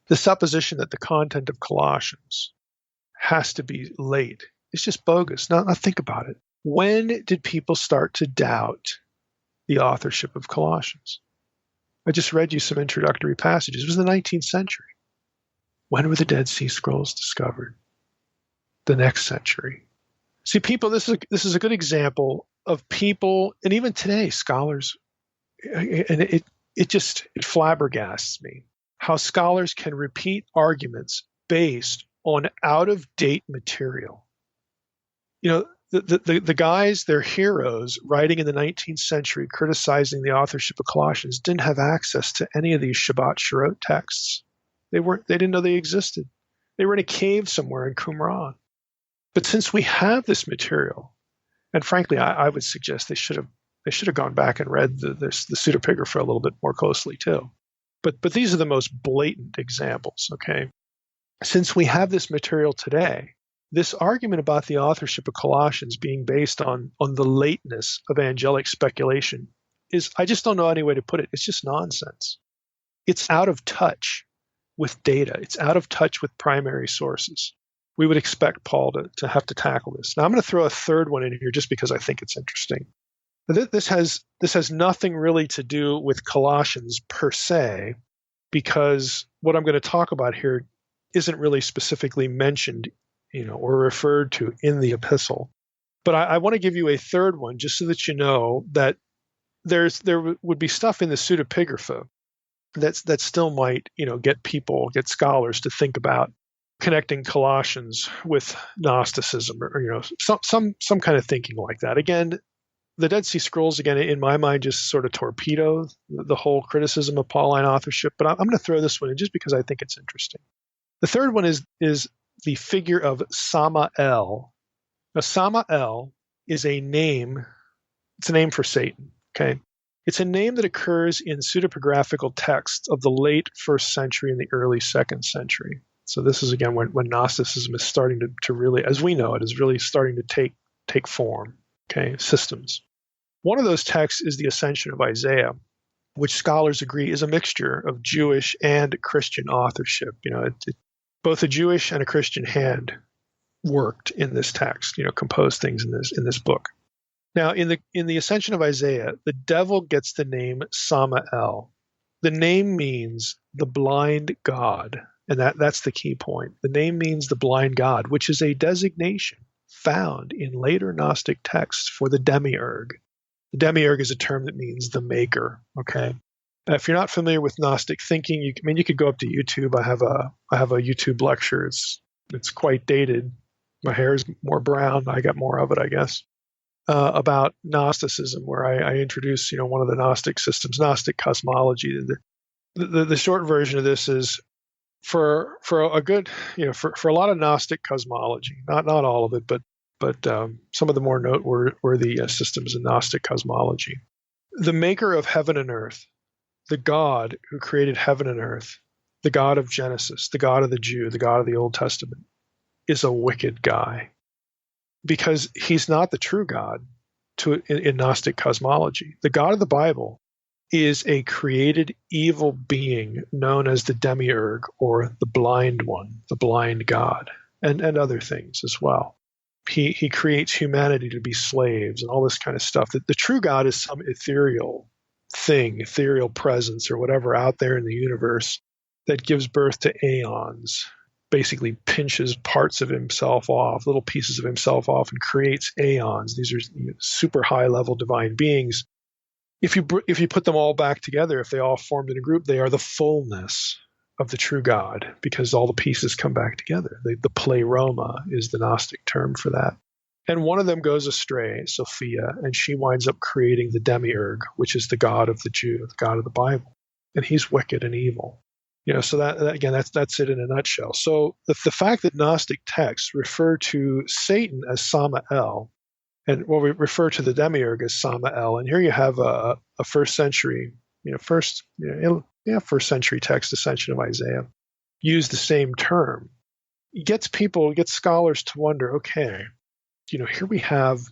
S3: The supposition that the content of Colossians has to be late. It's just bogus. Now think about it. When did people start to doubt the authorship of Colossians? I just read you some introductory passages. It was the 19th century. When were the Dead Sea Scrolls discovered? The next century. See, people, this is a good example of people, and even today, scholars, and it flabbergasts me how scholars can repeat arguments based on out-of-date material. The guys, they're heroes, writing in the 19th century, criticizing the authorship of Colossians, didn't have access to any of these Shabbat Shirot texts. They didn't know they existed. They were in a cave somewhere in Qumran. But since we have this material, and frankly, I would suggest they should have gone back and read the pseudepigrapha a little bit more closely too. But these are the most blatant examples, okay? Since we have this material today, this argument about the authorship of Colossians being based on the lateness of angelic speculation is, I just don't know any way to put it. It's just nonsense. It's out of touch with data. It's out of touch with primary sources. We would expect Paul to have to tackle this. Now I'm going to throw a third one in here just because I think it's interesting. This has nothing really to do with Colossians per se, because what I'm going to talk about here isn't really specifically mentioned, or referred to in the epistle. But I want to give you a third one just so that you know that there would be stuff in the pseudepigrapha that still might, get scholars to think about connecting Colossians with Gnosticism or some kind of thinking like that. Again, the Dead Sea Scrolls, again, in my mind, just sort of torpedo the whole criticism of Pauline authorship. But I'm going to throw this one in just because I think it's interesting. The third one is the figure of Samael. Now, Samael is a name. It's a name for Satan. Okay, it's a name that occurs in pseudepigraphical texts of the late 1st century and the early 2nd century. So this is again when Gnosticism is starting to really, as we know it, is really starting to take form. Okay, systems. One of those texts is the Ascension of Isaiah, which scholars agree is a mixture of Jewish and Christian authorship. Both a Jewish and a Christian hand worked in this text. Composed things in this book. Now, in the Ascension of Isaiah, the devil gets the name Samael. The name means the blind God, and that's the key point. The name means the blind God, which is a designation found in later Gnostic texts for the demiurge. The demiurge is a term that means the maker. Okay, if you're not familiar with Gnostic thinking, you could go up to YouTube. I have a YouTube lecture. It's quite dated. My hair is more brown. I got more of it, I guess. About Gnosticism, where I introduce one of the Gnostic systems, Gnostic cosmology. The short version of this is for a good for a lot of Gnostic cosmology, not all of it, but some of the more noteworthy systems in Gnostic cosmology. The maker of heaven and earth, the God who created heaven and earth, the God of Genesis, the God of the Jew, the God of the Old Testament, is a wicked guy, because he's not the true God in Gnostic cosmology. The God of the Bible is a created evil being known as the demiurge, or the blind one, the blind God, and other things as well. He creates humanity to be slaves and all this kind of stuff. The true God is some ethereal thing, ethereal presence or whatever out there in the universe that gives birth to aeons, basically pinches parts of himself off, little pieces of himself off, and creates aeons. These are super high-level divine beings. If you put them all back together, if they all formed in a group, they are the fullness of the true God, because all the pieces come back together. The pleroma is the Gnostic term for that. And one of them goes astray, Sophia, and she winds up creating the demiurge, which is the God of the Jew, the God of the Bible. And he's wicked and evil. So that again, that's it in a nutshell. So the fact that Gnostic texts refer to Satan as Samael, and we refer to the demiurge as Samael, and here you have a first century text, Ascension of Isaiah, use the same term. It gets scholars to wonder, okay, here we have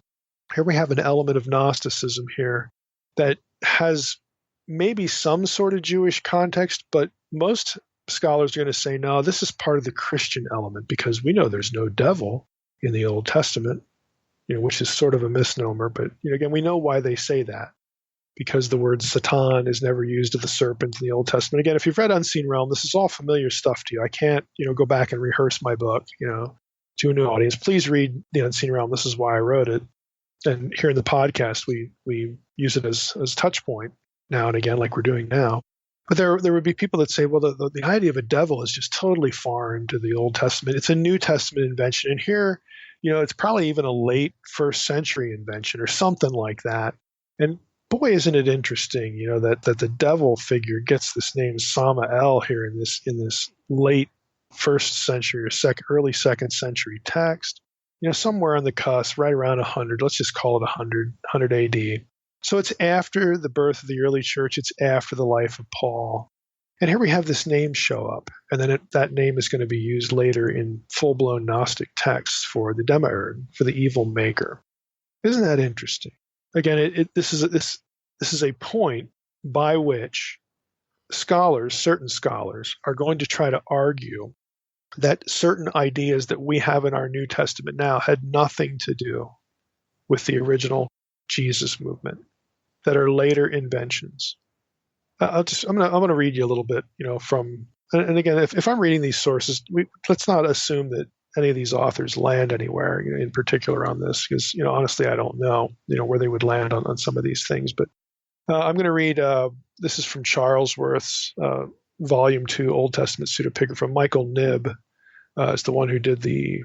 S3: an element of Gnosticism here that has maybe some sort of Jewish context, but most scholars are going to say, no, this is part of the Christian element, because we know there's no devil in the Old Testament, which is sort of a misnomer. But again, we know why they say that, because the word Satan is never used of the serpent in the Old Testament. Again, if you've read Unseen Realm, this is all familiar stuff to you. I can't, go back and rehearse my book, to a new audience. Please read the Unseen Realm. This is why I wrote it. And here in the podcast, we use it as a touch point now and again, like we're doing now. But there would be people that say, well, the idea of a devil is just totally foreign to the Old Testament. It's a New Testament invention. And here, it's probably even a late 1st century invention or something like that. And boy, isn't it interesting, that the devil figure gets this name Samael here in this late 1st century or early 2nd century text. somewhere on the cusp, right around 100. Let's just call it 100 AD. So it's after the birth of the early church. It's after the life of Paul. And here we have this name show up. And then that name is going to be used later in full-blown Gnostic texts for the demiurge, for the evil maker. Isn't that interesting? Again, this is a point by which certain scholars, are going to try to argue that certain ideas that we have in our New Testament now had nothing to do with the original Jesus movement, that are later inventions. I'm going to read you a little bit, from, and again, if I'm reading these sources, let's not assume that any of these authors land anywhere, in particular on this, because, honestly, I don't know, where they would land on some of these things. But I'm going to read, this is from Charlesworth's Volume 2, Old Testament Pseudepigrapha. Michael Knibb is the one who did the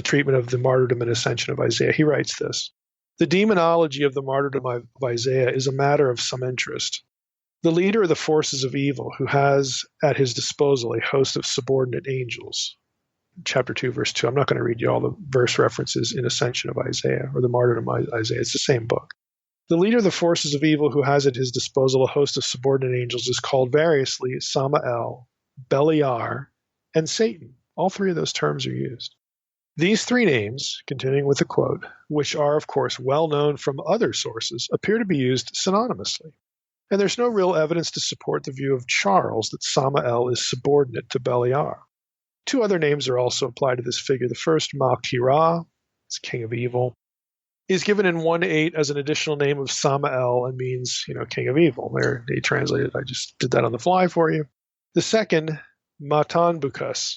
S3: treatment of the martyrdom and ascension of Isaiah. He writes this: "The demonology of the martyrdom of Isaiah is a matter of some interest. The leader of the forces of evil, who has at his disposal a host of subordinate angels." Chapter 2, verse 2. I'm not going to read you all the verse references in Ascension of Isaiah or the martyrdom of Isaiah. It's the same book. "The leader of the forces of evil, who has at his disposal a host of subordinate angels, is called variously Samael, Beliar, and Satan." All three of those terms are used. "These three names," continuing with the quote, "which are, of course, well known from other sources, appear to be used synonymously. And there's no real evidence to support the view of Charles that Samael is subordinate to Beliar. Two other names are also applied to this figure. The first, Malkirah, it's king of evil, is given in 1:8 as an additional name of Samael and means, king of evil. There, they translated. I just did that on the fly for you. The second, Matanbukas,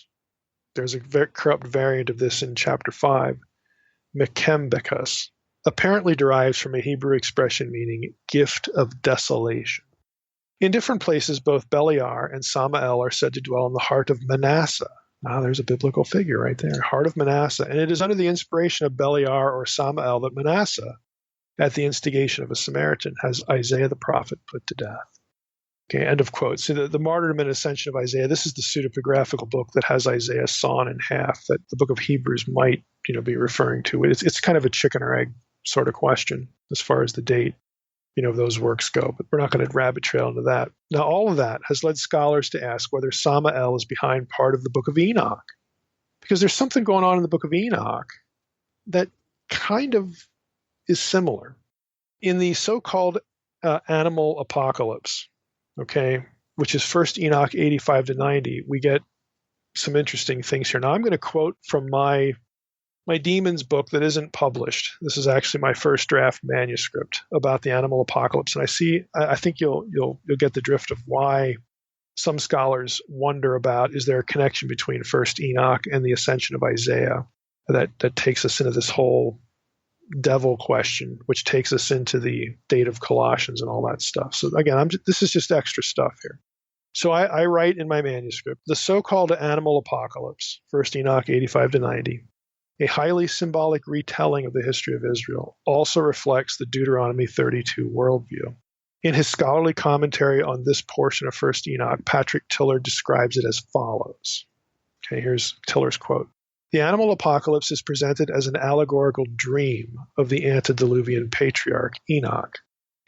S3: there's a very corrupt variant of this in chapter 5, Mekembekas, apparently derives from a Hebrew expression meaning gift of desolation. In different places, both Beliar and Samael are said to dwell in the heart of Manasseh. Ah, there's a biblical figure right there, heart of Manasseh. And it is under the inspiration of Beliar or Samael that Manasseh, at the instigation of a Samaritan, has Isaiah the prophet put to death. Okay, end of quote. So the martyrdom and ascension of Isaiah, this is the pseudepigraphical book that has Isaiah sawn in half that the book of Hebrews might, be referring to. It's kind of a chicken or egg sort of question as far as the date, of those works go, but we're not going to rabbit trail into that. Now, all of that has led scholars to ask whether Samael is behind part of the book of Enoch, because there's something going on in the book of Enoch that kind of is similar. In the so-called animal apocalypse, okay, which is 1 Enoch 85 to 90, we get some interesting things here. Now, I'm going to quote from my Demons book that isn't published. This is actually my first draft manuscript about the animal apocalypse, and I think you'll get the drift of why some scholars wonder about, is there a connection between 1 Enoch and the ascension of Isaiah that takes us into this whole devil question, which takes us into the date of Colossians and all that stuff. So again, this is just extra stuff here. So I write in my manuscript, the so-called animal apocalypse, 1 Enoch 85 to 90, a highly symbolic retelling of the history of Israel, also reflects the Deuteronomy 32 worldview. In his scholarly commentary on this portion of 1 Enoch, Patrick Tiller describes it as follows. Okay, here's Tiller's quote. "The animal apocalypse is presented as an allegorical dream of the antediluvian patriarch Enoch,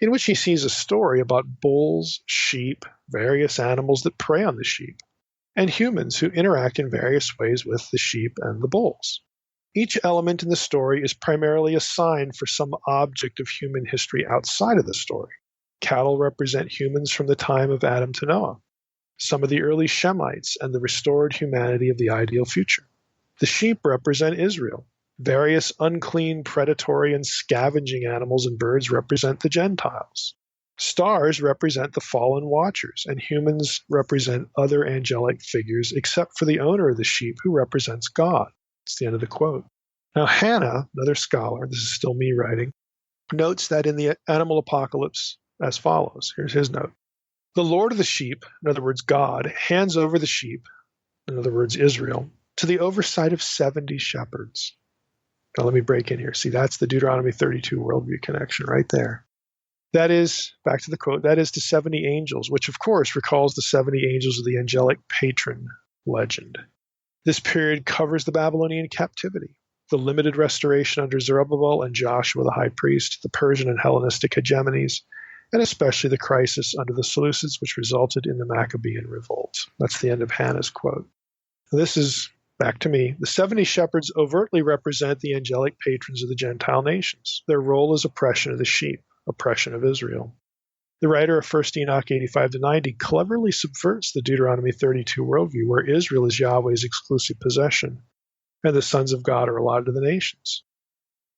S3: in which he sees a story about bulls, sheep, various animals that prey on the sheep, and humans who interact in various ways with the sheep and the bulls. Each element in the story is primarily a sign for some object of human history outside of the story. Cattle represent humans from the time of Adam to Noah, some of the early Shemites and the restored humanity of the ideal future. The sheep represent Israel. Various unclean, predatory, and scavenging animals and birds represent the Gentiles. Stars represent the fallen watchers, and humans represent other angelic figures except for the owner of the sheep, who represents God." It's the end of the quote. Now, Hannah, another scholar, this is still me writing, notes that in the animal apocalypse as follows. Here's his note. "The Lord of the sheep," in other words, God, "hands over the sheep," in other words, Israel, "to the oversight of 70 shepherds." Now, let me break in here. See, that's the Deuteronomy 32 worldview connection right there. That is, back to the quote, that is to 70 angels, which of course recalls the 70 angels of the angelic patron legend. This period covers the Babylonian captivity. the limited restoration under Zerubbabel and Joshua the high priest, the Persian and Hellenistic hegemonies, and especially the crisis under the Seleucids, which resulted in the Maccabean revolt. That's the end of Hannah's quote. This is, back to me, the 70 shepherds overtly represent the angelic patrons of the Gentile nations. Their role is oppression of the sheep, oppression of Israel. The writer of 1 Enoch 85-90 cleverly subverts the Deuteronomy 32 worldview, where Israel is Yahweh's exclusive possession, and the sons of God are allotted to the nations.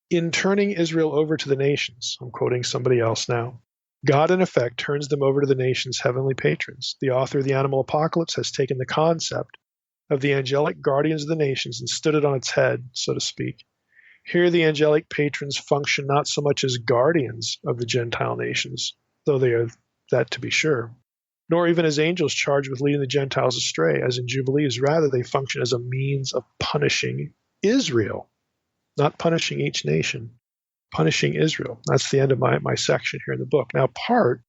S3: In turning Israel over to the nations, I'm quoting somebody else now, God, in effect, turns them over to the nation's heavenly patrons. The author of the Animal Apocalypse has taken the concept of the angelic guardians of the nations and stood it on its head, so to speak. Here, the angelic patrons function not so much as guardians of the Gentile nations, though they are that to be sure, nor even as angels charged with leading the Gentiles astray, as in Jubilees. Rather, they function as a means of punishing Israel, not punishing each nation, punishing Israel. That's the end of my section here in the book. Now, part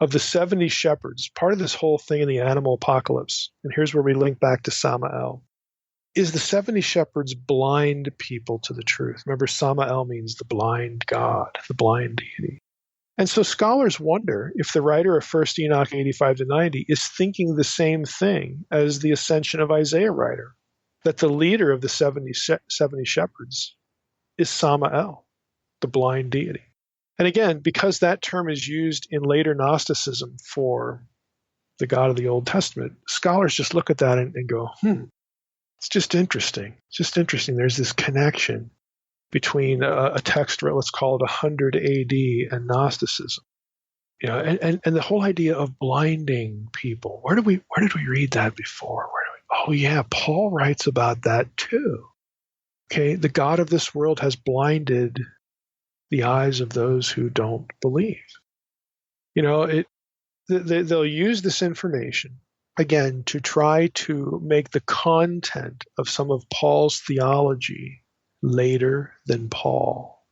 S3: of the 70 shepherds, part of this whole thing in the Animal Apocalypse, and here's where we link back to Samael, is the 70 shepherds blind people to the truth. Remember, Samael means the blind God, the blind deity. And so scholars wonder if the writer of 1 Enoch 85-90 is thinking the same thing as the Ascension of Isaiah writer, that the leader of the 70 shepherds is Samael, the blind deity. And again, because that term is used in later Gnosticism for the God of the Old Testament, scholars just look at that and go, it's just interesting. It's just interesting. There's this connection between a text, let's call it 100 AD, and Gnosticism. You know, and the whole idea of blinding people. Where did we read that before? Oh yeah, Paul writes about that too. Okay, the God of this world has blinded the eyes of those who don't believe. You know, they'll use this information, again, to try to make the content of some of Paul's theology later than Paul.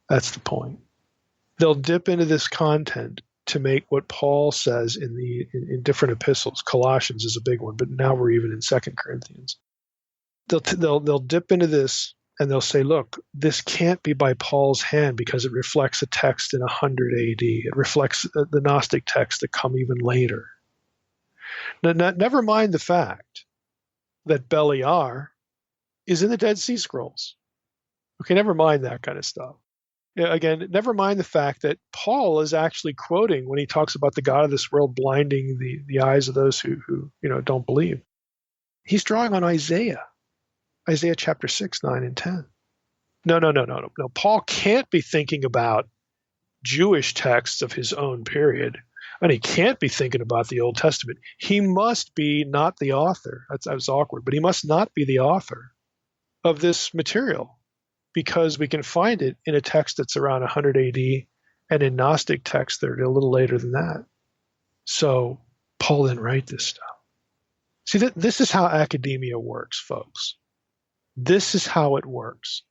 S3: That's the point. They'll dip into this content to make what Paul says in different epistles. Colossians is a big one, but now we're even in 2 Corinthians. They'll dip into this and they'll say, look, this can't be by Paul's hand because it reflects a text in 100 AD. It reflects the Gnostic texts that come even later. Now, never mind the fact that Beliar is in the Dead Sea Scrolls. Okay, never mind that kind of stuff. Again, never mind the fact that Paul is actually quoting when he talks about the God of this world blinding the eyes of those who don't believe. He's drawing on Isaiah chapter 6, 9, and 10. No. Paul can't be thinking about Jewish texts of his own period, and he can't be thinking about the Old Testament. He must be not the author. That was awkward, but he must not be the author of this material, because we can find it in a text that's around 100 AD and in Gnostic texts that are a little later than that. So Paul didn't write this stuff. See, this is how academia works, folks. This is how it works.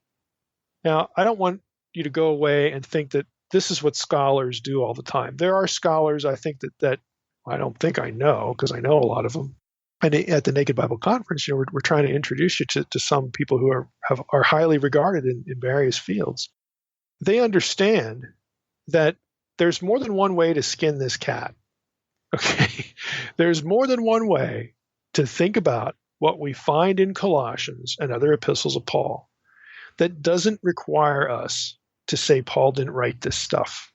S3: Now, I don't want you to go away and think that this is what scholars do all the time. There are scholars, I think, that I don't think I know, because I know a lot of them. And at the Naked Bible Conference, we're trying to introduce you to some people who are highly regarded in various fields. They understand that there's more than one way to skin this cat. Okay? There's more than one way to think about what we find in Colossians and other epistles of Paul that doesn't require us to say Paul didn't write this stuff.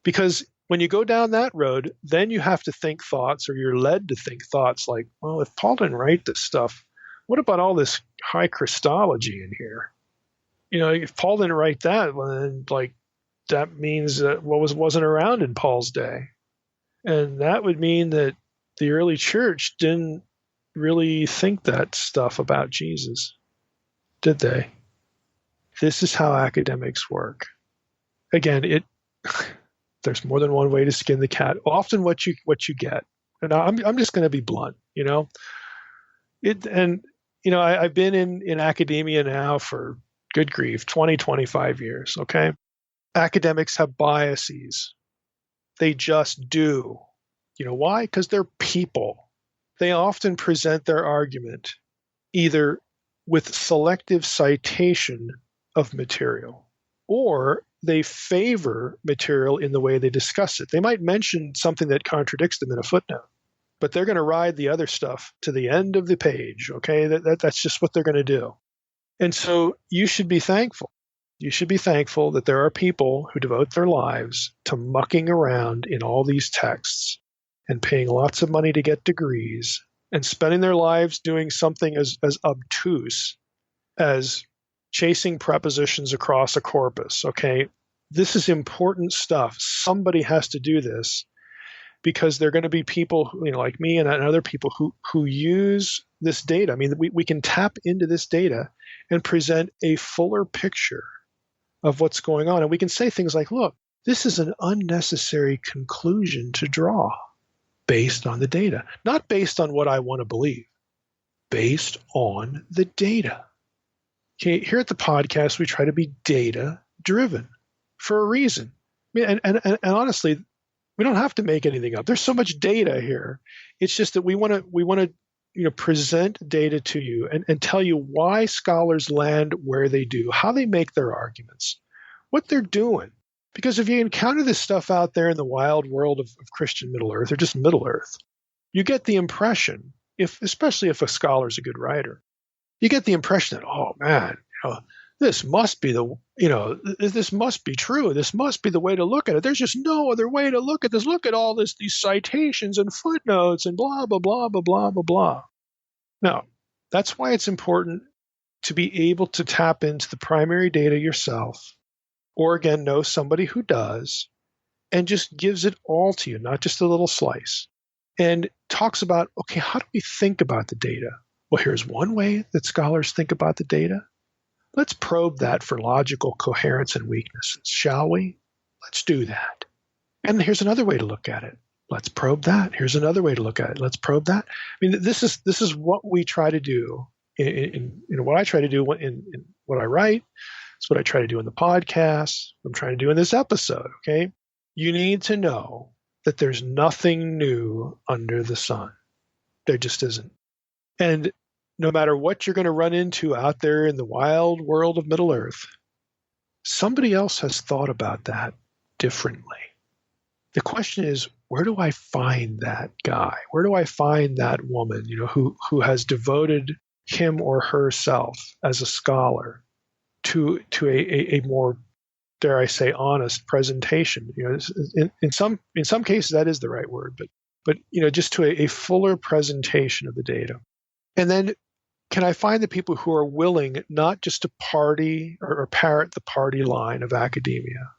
S3: Because when you go down that road, then you have to think thoughts, or you're led to think thoughts like, well, if Paul didn't write this stuff, what about all this high Christology in here? You know, if Paul didn't write that, well, then that means that wasn't around in Paul's day. And that would mean that the early church didn't really think that stuff about Jesus, did they? This is how academics work. Again, there's more than one way to skin the cat. Often what you get, and I'm just going to be blunt, I've been in academia now for, good grief, 25 years, okay? Academics have biases. They just do. You know why? Because they're people. They often present their argument either with selective citation of material, or they favor material in the way they discuss it. They might mention something that contradicts them in a footnote, but they're going to ride the other stuff to the end of the page, okay? That's just what they're going to do. And so you should be thankful. You should be thankful that there are people who devote their lives to mucking around in all these texts and paying lots of money to get degrees and spending their lives doing something as obtuse as chasing prepositions across a corpus, okay? This is important stuff. Somebody has to do this because there are going to be people, like me and other people who use this data. I mean, we can tap into this data and present a fuller picture of what's going on. And we can say things like, look, this is an unnecessary conclusion to draw based on the data, not based on what I want to believe, based on the data. Okay, here at the podcast, we try to be data-driven for a reason. I mean, and honestly, we don't have to make anything up. There's so much data here. It's just that we want to present data to you and tell you why scholars land where they do, how they make their arguments, what they're doing. Because if you encounter this stuff out there in the wild world of Christian Middle Earth, or just Middle Earth, you get the impression, especially if a scholar's a good writer, you get the impression that, oh man, this must be this must be true. This must be the way to look at it. There's just no other way to look at this. Look at all these citations and footnotes and blah, blah, blah, blah, blah, blah, blah. Now, that's why it's important to be able to tap into the primary data yourself, or again, know somebody who does, and just gives it all to you, not just a little slice, and talks about, okay, how do we think about the data? Well, here's one way that scholars think about the data. Let's probe that for logical coherence and weaknesses, shall we? Let's do that. And here's another way to look at it. Let's probe that. Here's another way to look at it. Let's probe that. I mean, this is what we try to do in what I try to do in what I write. It's what I try to do in the podcast. What I'm trying to do in this episode, okay? You need to know that there's nothing new under the sun. There just isn't. And no matter what you're going to run into out there in the wild world of Middle Earth, somebody else has thought about that differently. The question is, where do I find that guy? Where do I find that woman, who has devoted him or herself as a scholar to a more, dare I say, honest presentation? In some cases that is the right word, but just to a fuller presentation of the data. And then can I find the people who are willing not just to party or parrot the party line of academia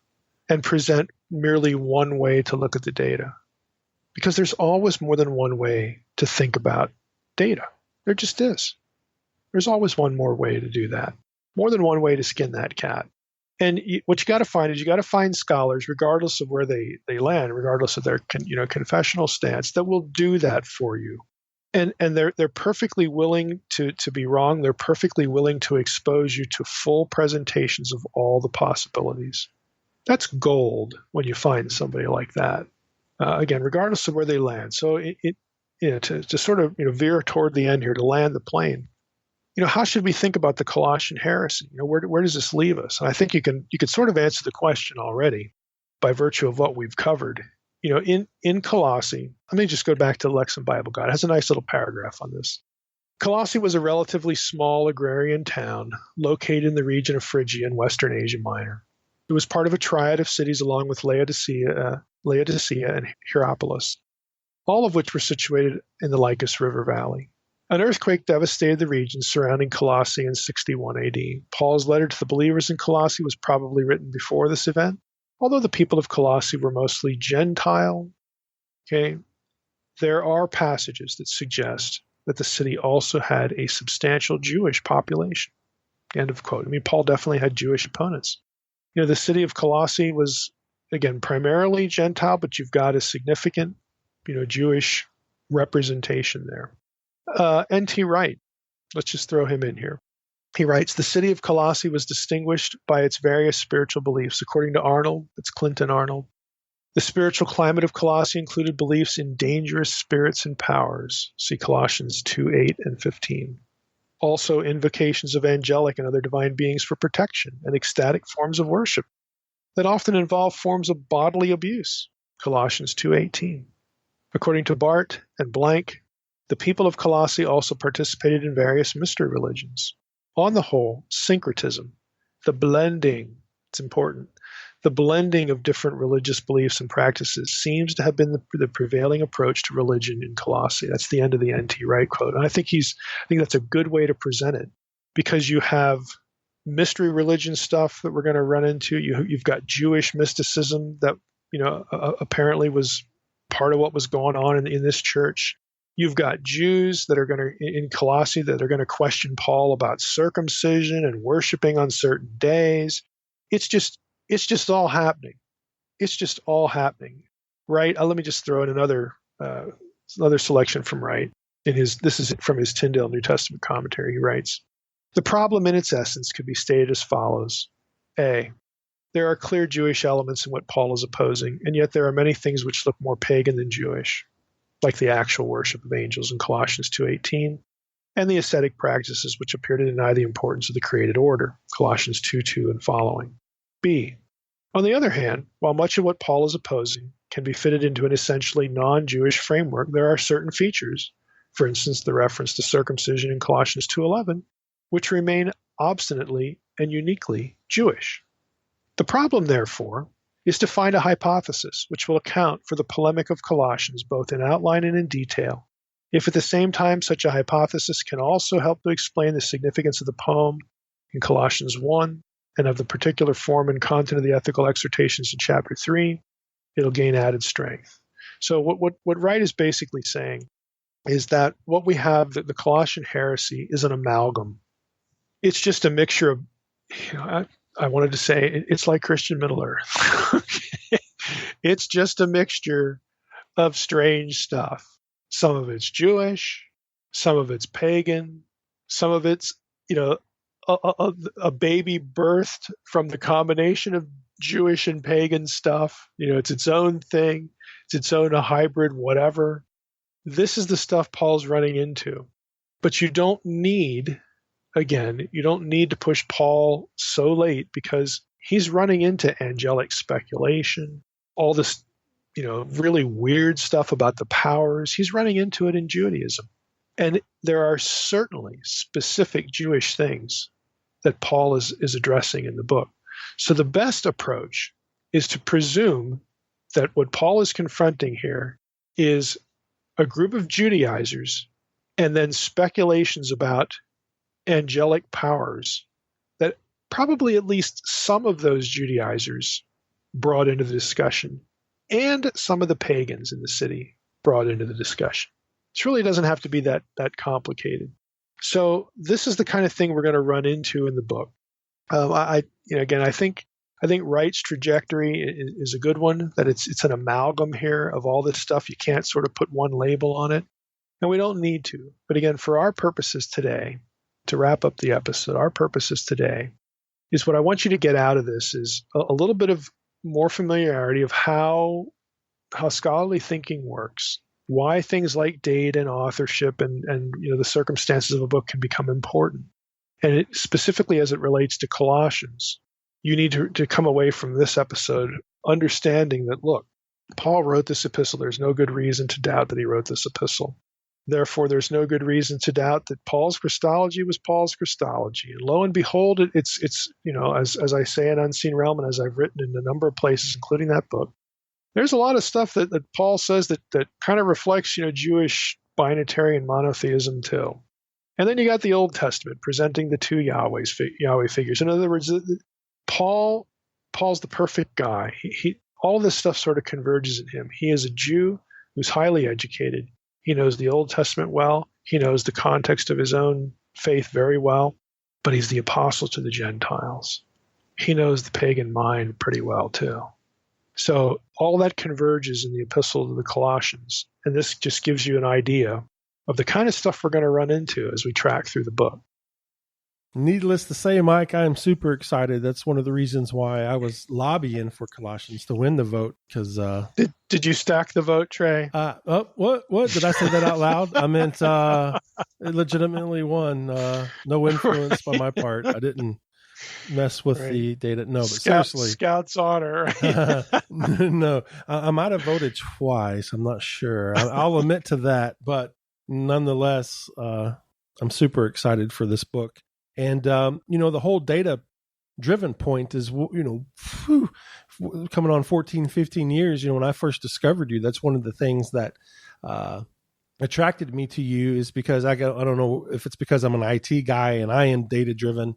S3: and present merely one way to look at the data? Because there's always more than one way to think about data. There just is. There's always one more way to do that. More than one way to skin that cat. And what you got to find is you got to find scholars, regardless of where they land, regardless of their confessional stance, that will do that for you. And they're perfectly willing to be wrong. They're perfectly willing to expose you to full presentations of all the possibilities. That's gold when you find somebody like that. Again, regardless of where they land. So to sort of veer toward the end here, to land the plane. How should we think about the Colossian heresy? Where does this leave us? And I think you could sort of answer the question already by virtue of what we've covered. In Colossae, let me just go back to the Lexham Bible Guide. It has a nice little paragraph on this. Colossae was a relatively small agrarian town located in the region of Phrygia in Western Asia Minor. It was part of a triad of cities along with Laodicea and Hierapolis, all of which were situated in the Lycus River Valley. An earthquake devastated the region surrounding Colossae in 61 AD. Paul's letter to the believers in Colossae was probably written before this event. Although the people of Colossae were mostly Gentile, there are passages that suggest that the city also had a substantial Jewish population. End of quote. I mean, Paul definitely had Jewish opponents. The city of Colossae was, again, primarily Gentile, but you've got a significant, Jewish representation there. N.T. Wright, let's just throw him in here. He writes, the city of Colossae was distinguished by its various spiritual beliefs. According to Arnold, it's Clinton Arnold, the spiritual climate of Colossae included beliefs in dangerous spirits and powers. See Colossians 2:8 and 15. Also, invocations of angelic and other divine beings for protection, and ecstatic forms of worship that often involve forms of bodily abuse. Colossians 2:18. According to Bart and Blank, the people of Colossae also participated in various mystery religions. On the whole, syncretism, the blending, it's important, the blending of different religious beliefs and practices seems to have been the prevailing approach to religion in Colossae. That's the end of the N.T. Wright quote. And I think that's a good way to present it, because you have mystery religion stuff that we're going to run into. You've got Jewish mysticism that apparently was part of what was going on in this church. You've got Jews that are going to, in Colossae, that are going to question Paul about circumcision and worshiping on certain days. It's just all happening. It's just all happening. Wright, let me just throw in another selection from Wright. This is from his Tyndale New Testament commentary. He writes, "The problem in its essence could be stated as follows. A, there are clear Jewish elements in what Paul is opposing, and yet there are many things which look more pagan than Jewish, like the actual worship of angels in Colossians 2:18, and the ascetic practices which appear to deny the importance of the created order, Colossians 2:2 and following. B, on the other hand, while much of what Paul is opposing can be fitted into an essentially non-Jewish framework, there are certain features, for instance, the reference to circumcision in Colossians 2:11, which remain obstinately and uniquely Jewish. The problem, therefore, is to find a hypothesis which will account for the polemic of Colossians both in outline and in detail, if at the same time such a hypothesis can also help to explain the significance of the poem in Colossians 1 and of the particular form and content of the ethical exhortations in chapter 3, it'll gain added strength. So what Wright is basically saying is that what we have, the Colossian heresy, is an amalgam. It's just a mixture of, I wanted to say, it's like Christian Middle Earth. It's just a mixture of strange stuff. Some of it's Jewish, some of it's pagan, some of it's, a baby birthed from the combination of Jewish and pagan stuff. It's its own thing. It's its own hybrid, whatever. This is the stuff Paul's running into. But you don't need to push Paul so late, because he's running into angelic speculation, all this, really weird stuff about the powers. He's running into it in Judaism. And there are certainly specific Jewish things that Paul is addressing in the book. So the best approach is to presume that what Paul is confronting here is a group of Judaizers and then speculations about angelic powers that probably at least some of those Judaizers brought into the discussion, and some of the pagans in the city brought into the discussion. It really doesn't have to be that complicated. So this is the kind of thing we're going to run into in the book. I think Wright's trajectory is a good one, that it's an amalgam here of all this stuff. You can't sort of put one label on it, and we don't need to. But again, for our purposes today, to wrap up the episode, our purposes today is what I want you to get out of this is a little bit of more familiarity of how scholarly thinking works, why things like date and authorship and the circumstances of a book can become important. And specifically as it relates to Colossians, you need to come away from this episode understanding that, look, Paul wrote this epistle. There's no good reason to doubt that he wrote this epistle. Therefore, there's no good reason to doubt that Paul's Christology was Paul's Christology. And lo and behold, it's as I say in Unseen Realm, and as I've written in a number of places, including that book, there's a lot of stuff that Paul says that kind of reflects, Jewish binitarian monotheism too. And then you got the Old Testament presenting the two Yahweh figures. In other words, Paul's the perfect guy. All of this stuff sort of converges in him. He is a Jew who's highly educated. He knows the Old Testament well. He knows the context of his own faith very well, but he's the apostle to the Gentiles. He knows the pagan mind pretty well too. So all that converges in the epistle to the Colossians, and this just gives you an idea of the kind of stuff we're going to run into as we track through the book.
S2: Needless to say, Mike, I am super excited. That's one of the reasons why I was lobbying for Colossians to win the vote. Because
S3: did you stack the vote, Trey?
S2: What did I say that out loud? I meant it legitimately won. No influence by my part. I didn't mess with the data. No, but seriously,
S3: Scout's honor.
S2: No, I might have voted twice. I'm not sure. I'll admit to that, but nonetheless, I'm super excited for this book. And, the whole data-driven point is, coming on 14, 15 years, when I first discovered you, that's one of the things that attracted me to you is because I don't know if it's because I'm an IT guy and I am data-driven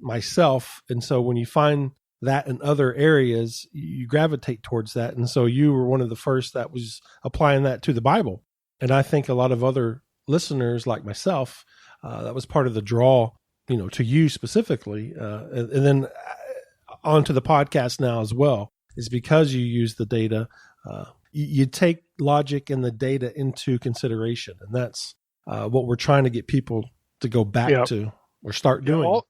S2: myself. And so when you find that in other areas, you gravitate towards that. And so you were one of the first that was applying that to the Bible. And I think a lot of other listeners like myself, that was part of the draw, to you specifically, and then onto the podcast now as well, is because you use the data. You take logic and the data into consideration, and that's what we're trying to get people to go back to or start doing.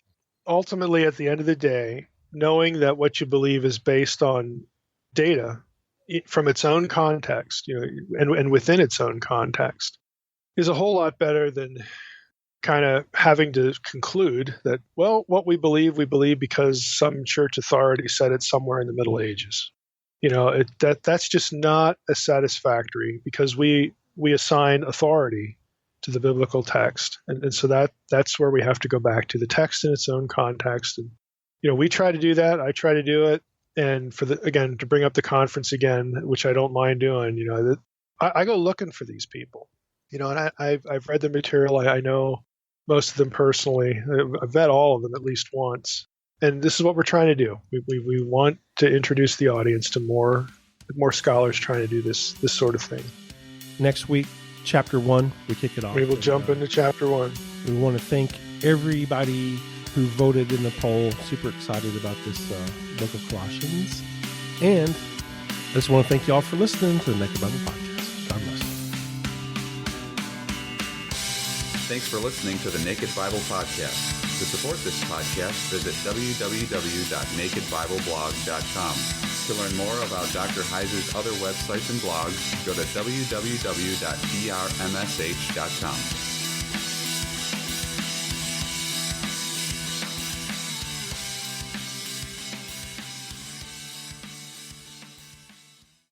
S3: Ultimately, at the end of the day, knowing that what you believe is based on data from its own context, and within its own context, is a whole lot better than kind of having to conclude that, well, what we believe because some church authority said it somewhere in the Middle Ages. That's just not a satisfactory, because we assign authority to the biblical text, and so that's where we have to go back to the text in its own context. And we try to do that. I try to do it, and to bring up the conference again, which I don't mind doing. I go looking for these people. And I've read the material. I know most of them personally. I've met all of them at least once. And this is what we're trying to do. We want to introduce the audience to more scholars trying to do this sort of thing.
S2: Next week, chapter 1, we kick it off.
S3: We will jump into chapter 1.
S2: We want to thank everybody who voted in the poll. Super excited about this book of Colossians. And I just want to thank you all for listening to the Naked Bible Podcast. God bless.
S4: Thanks for listening to the Naked Bible Podcast. To support this podcast, visit www.nakedbibleblog.com. To learn more about Dr. Heiser's other websites and blogs, go to www.drmsh.com.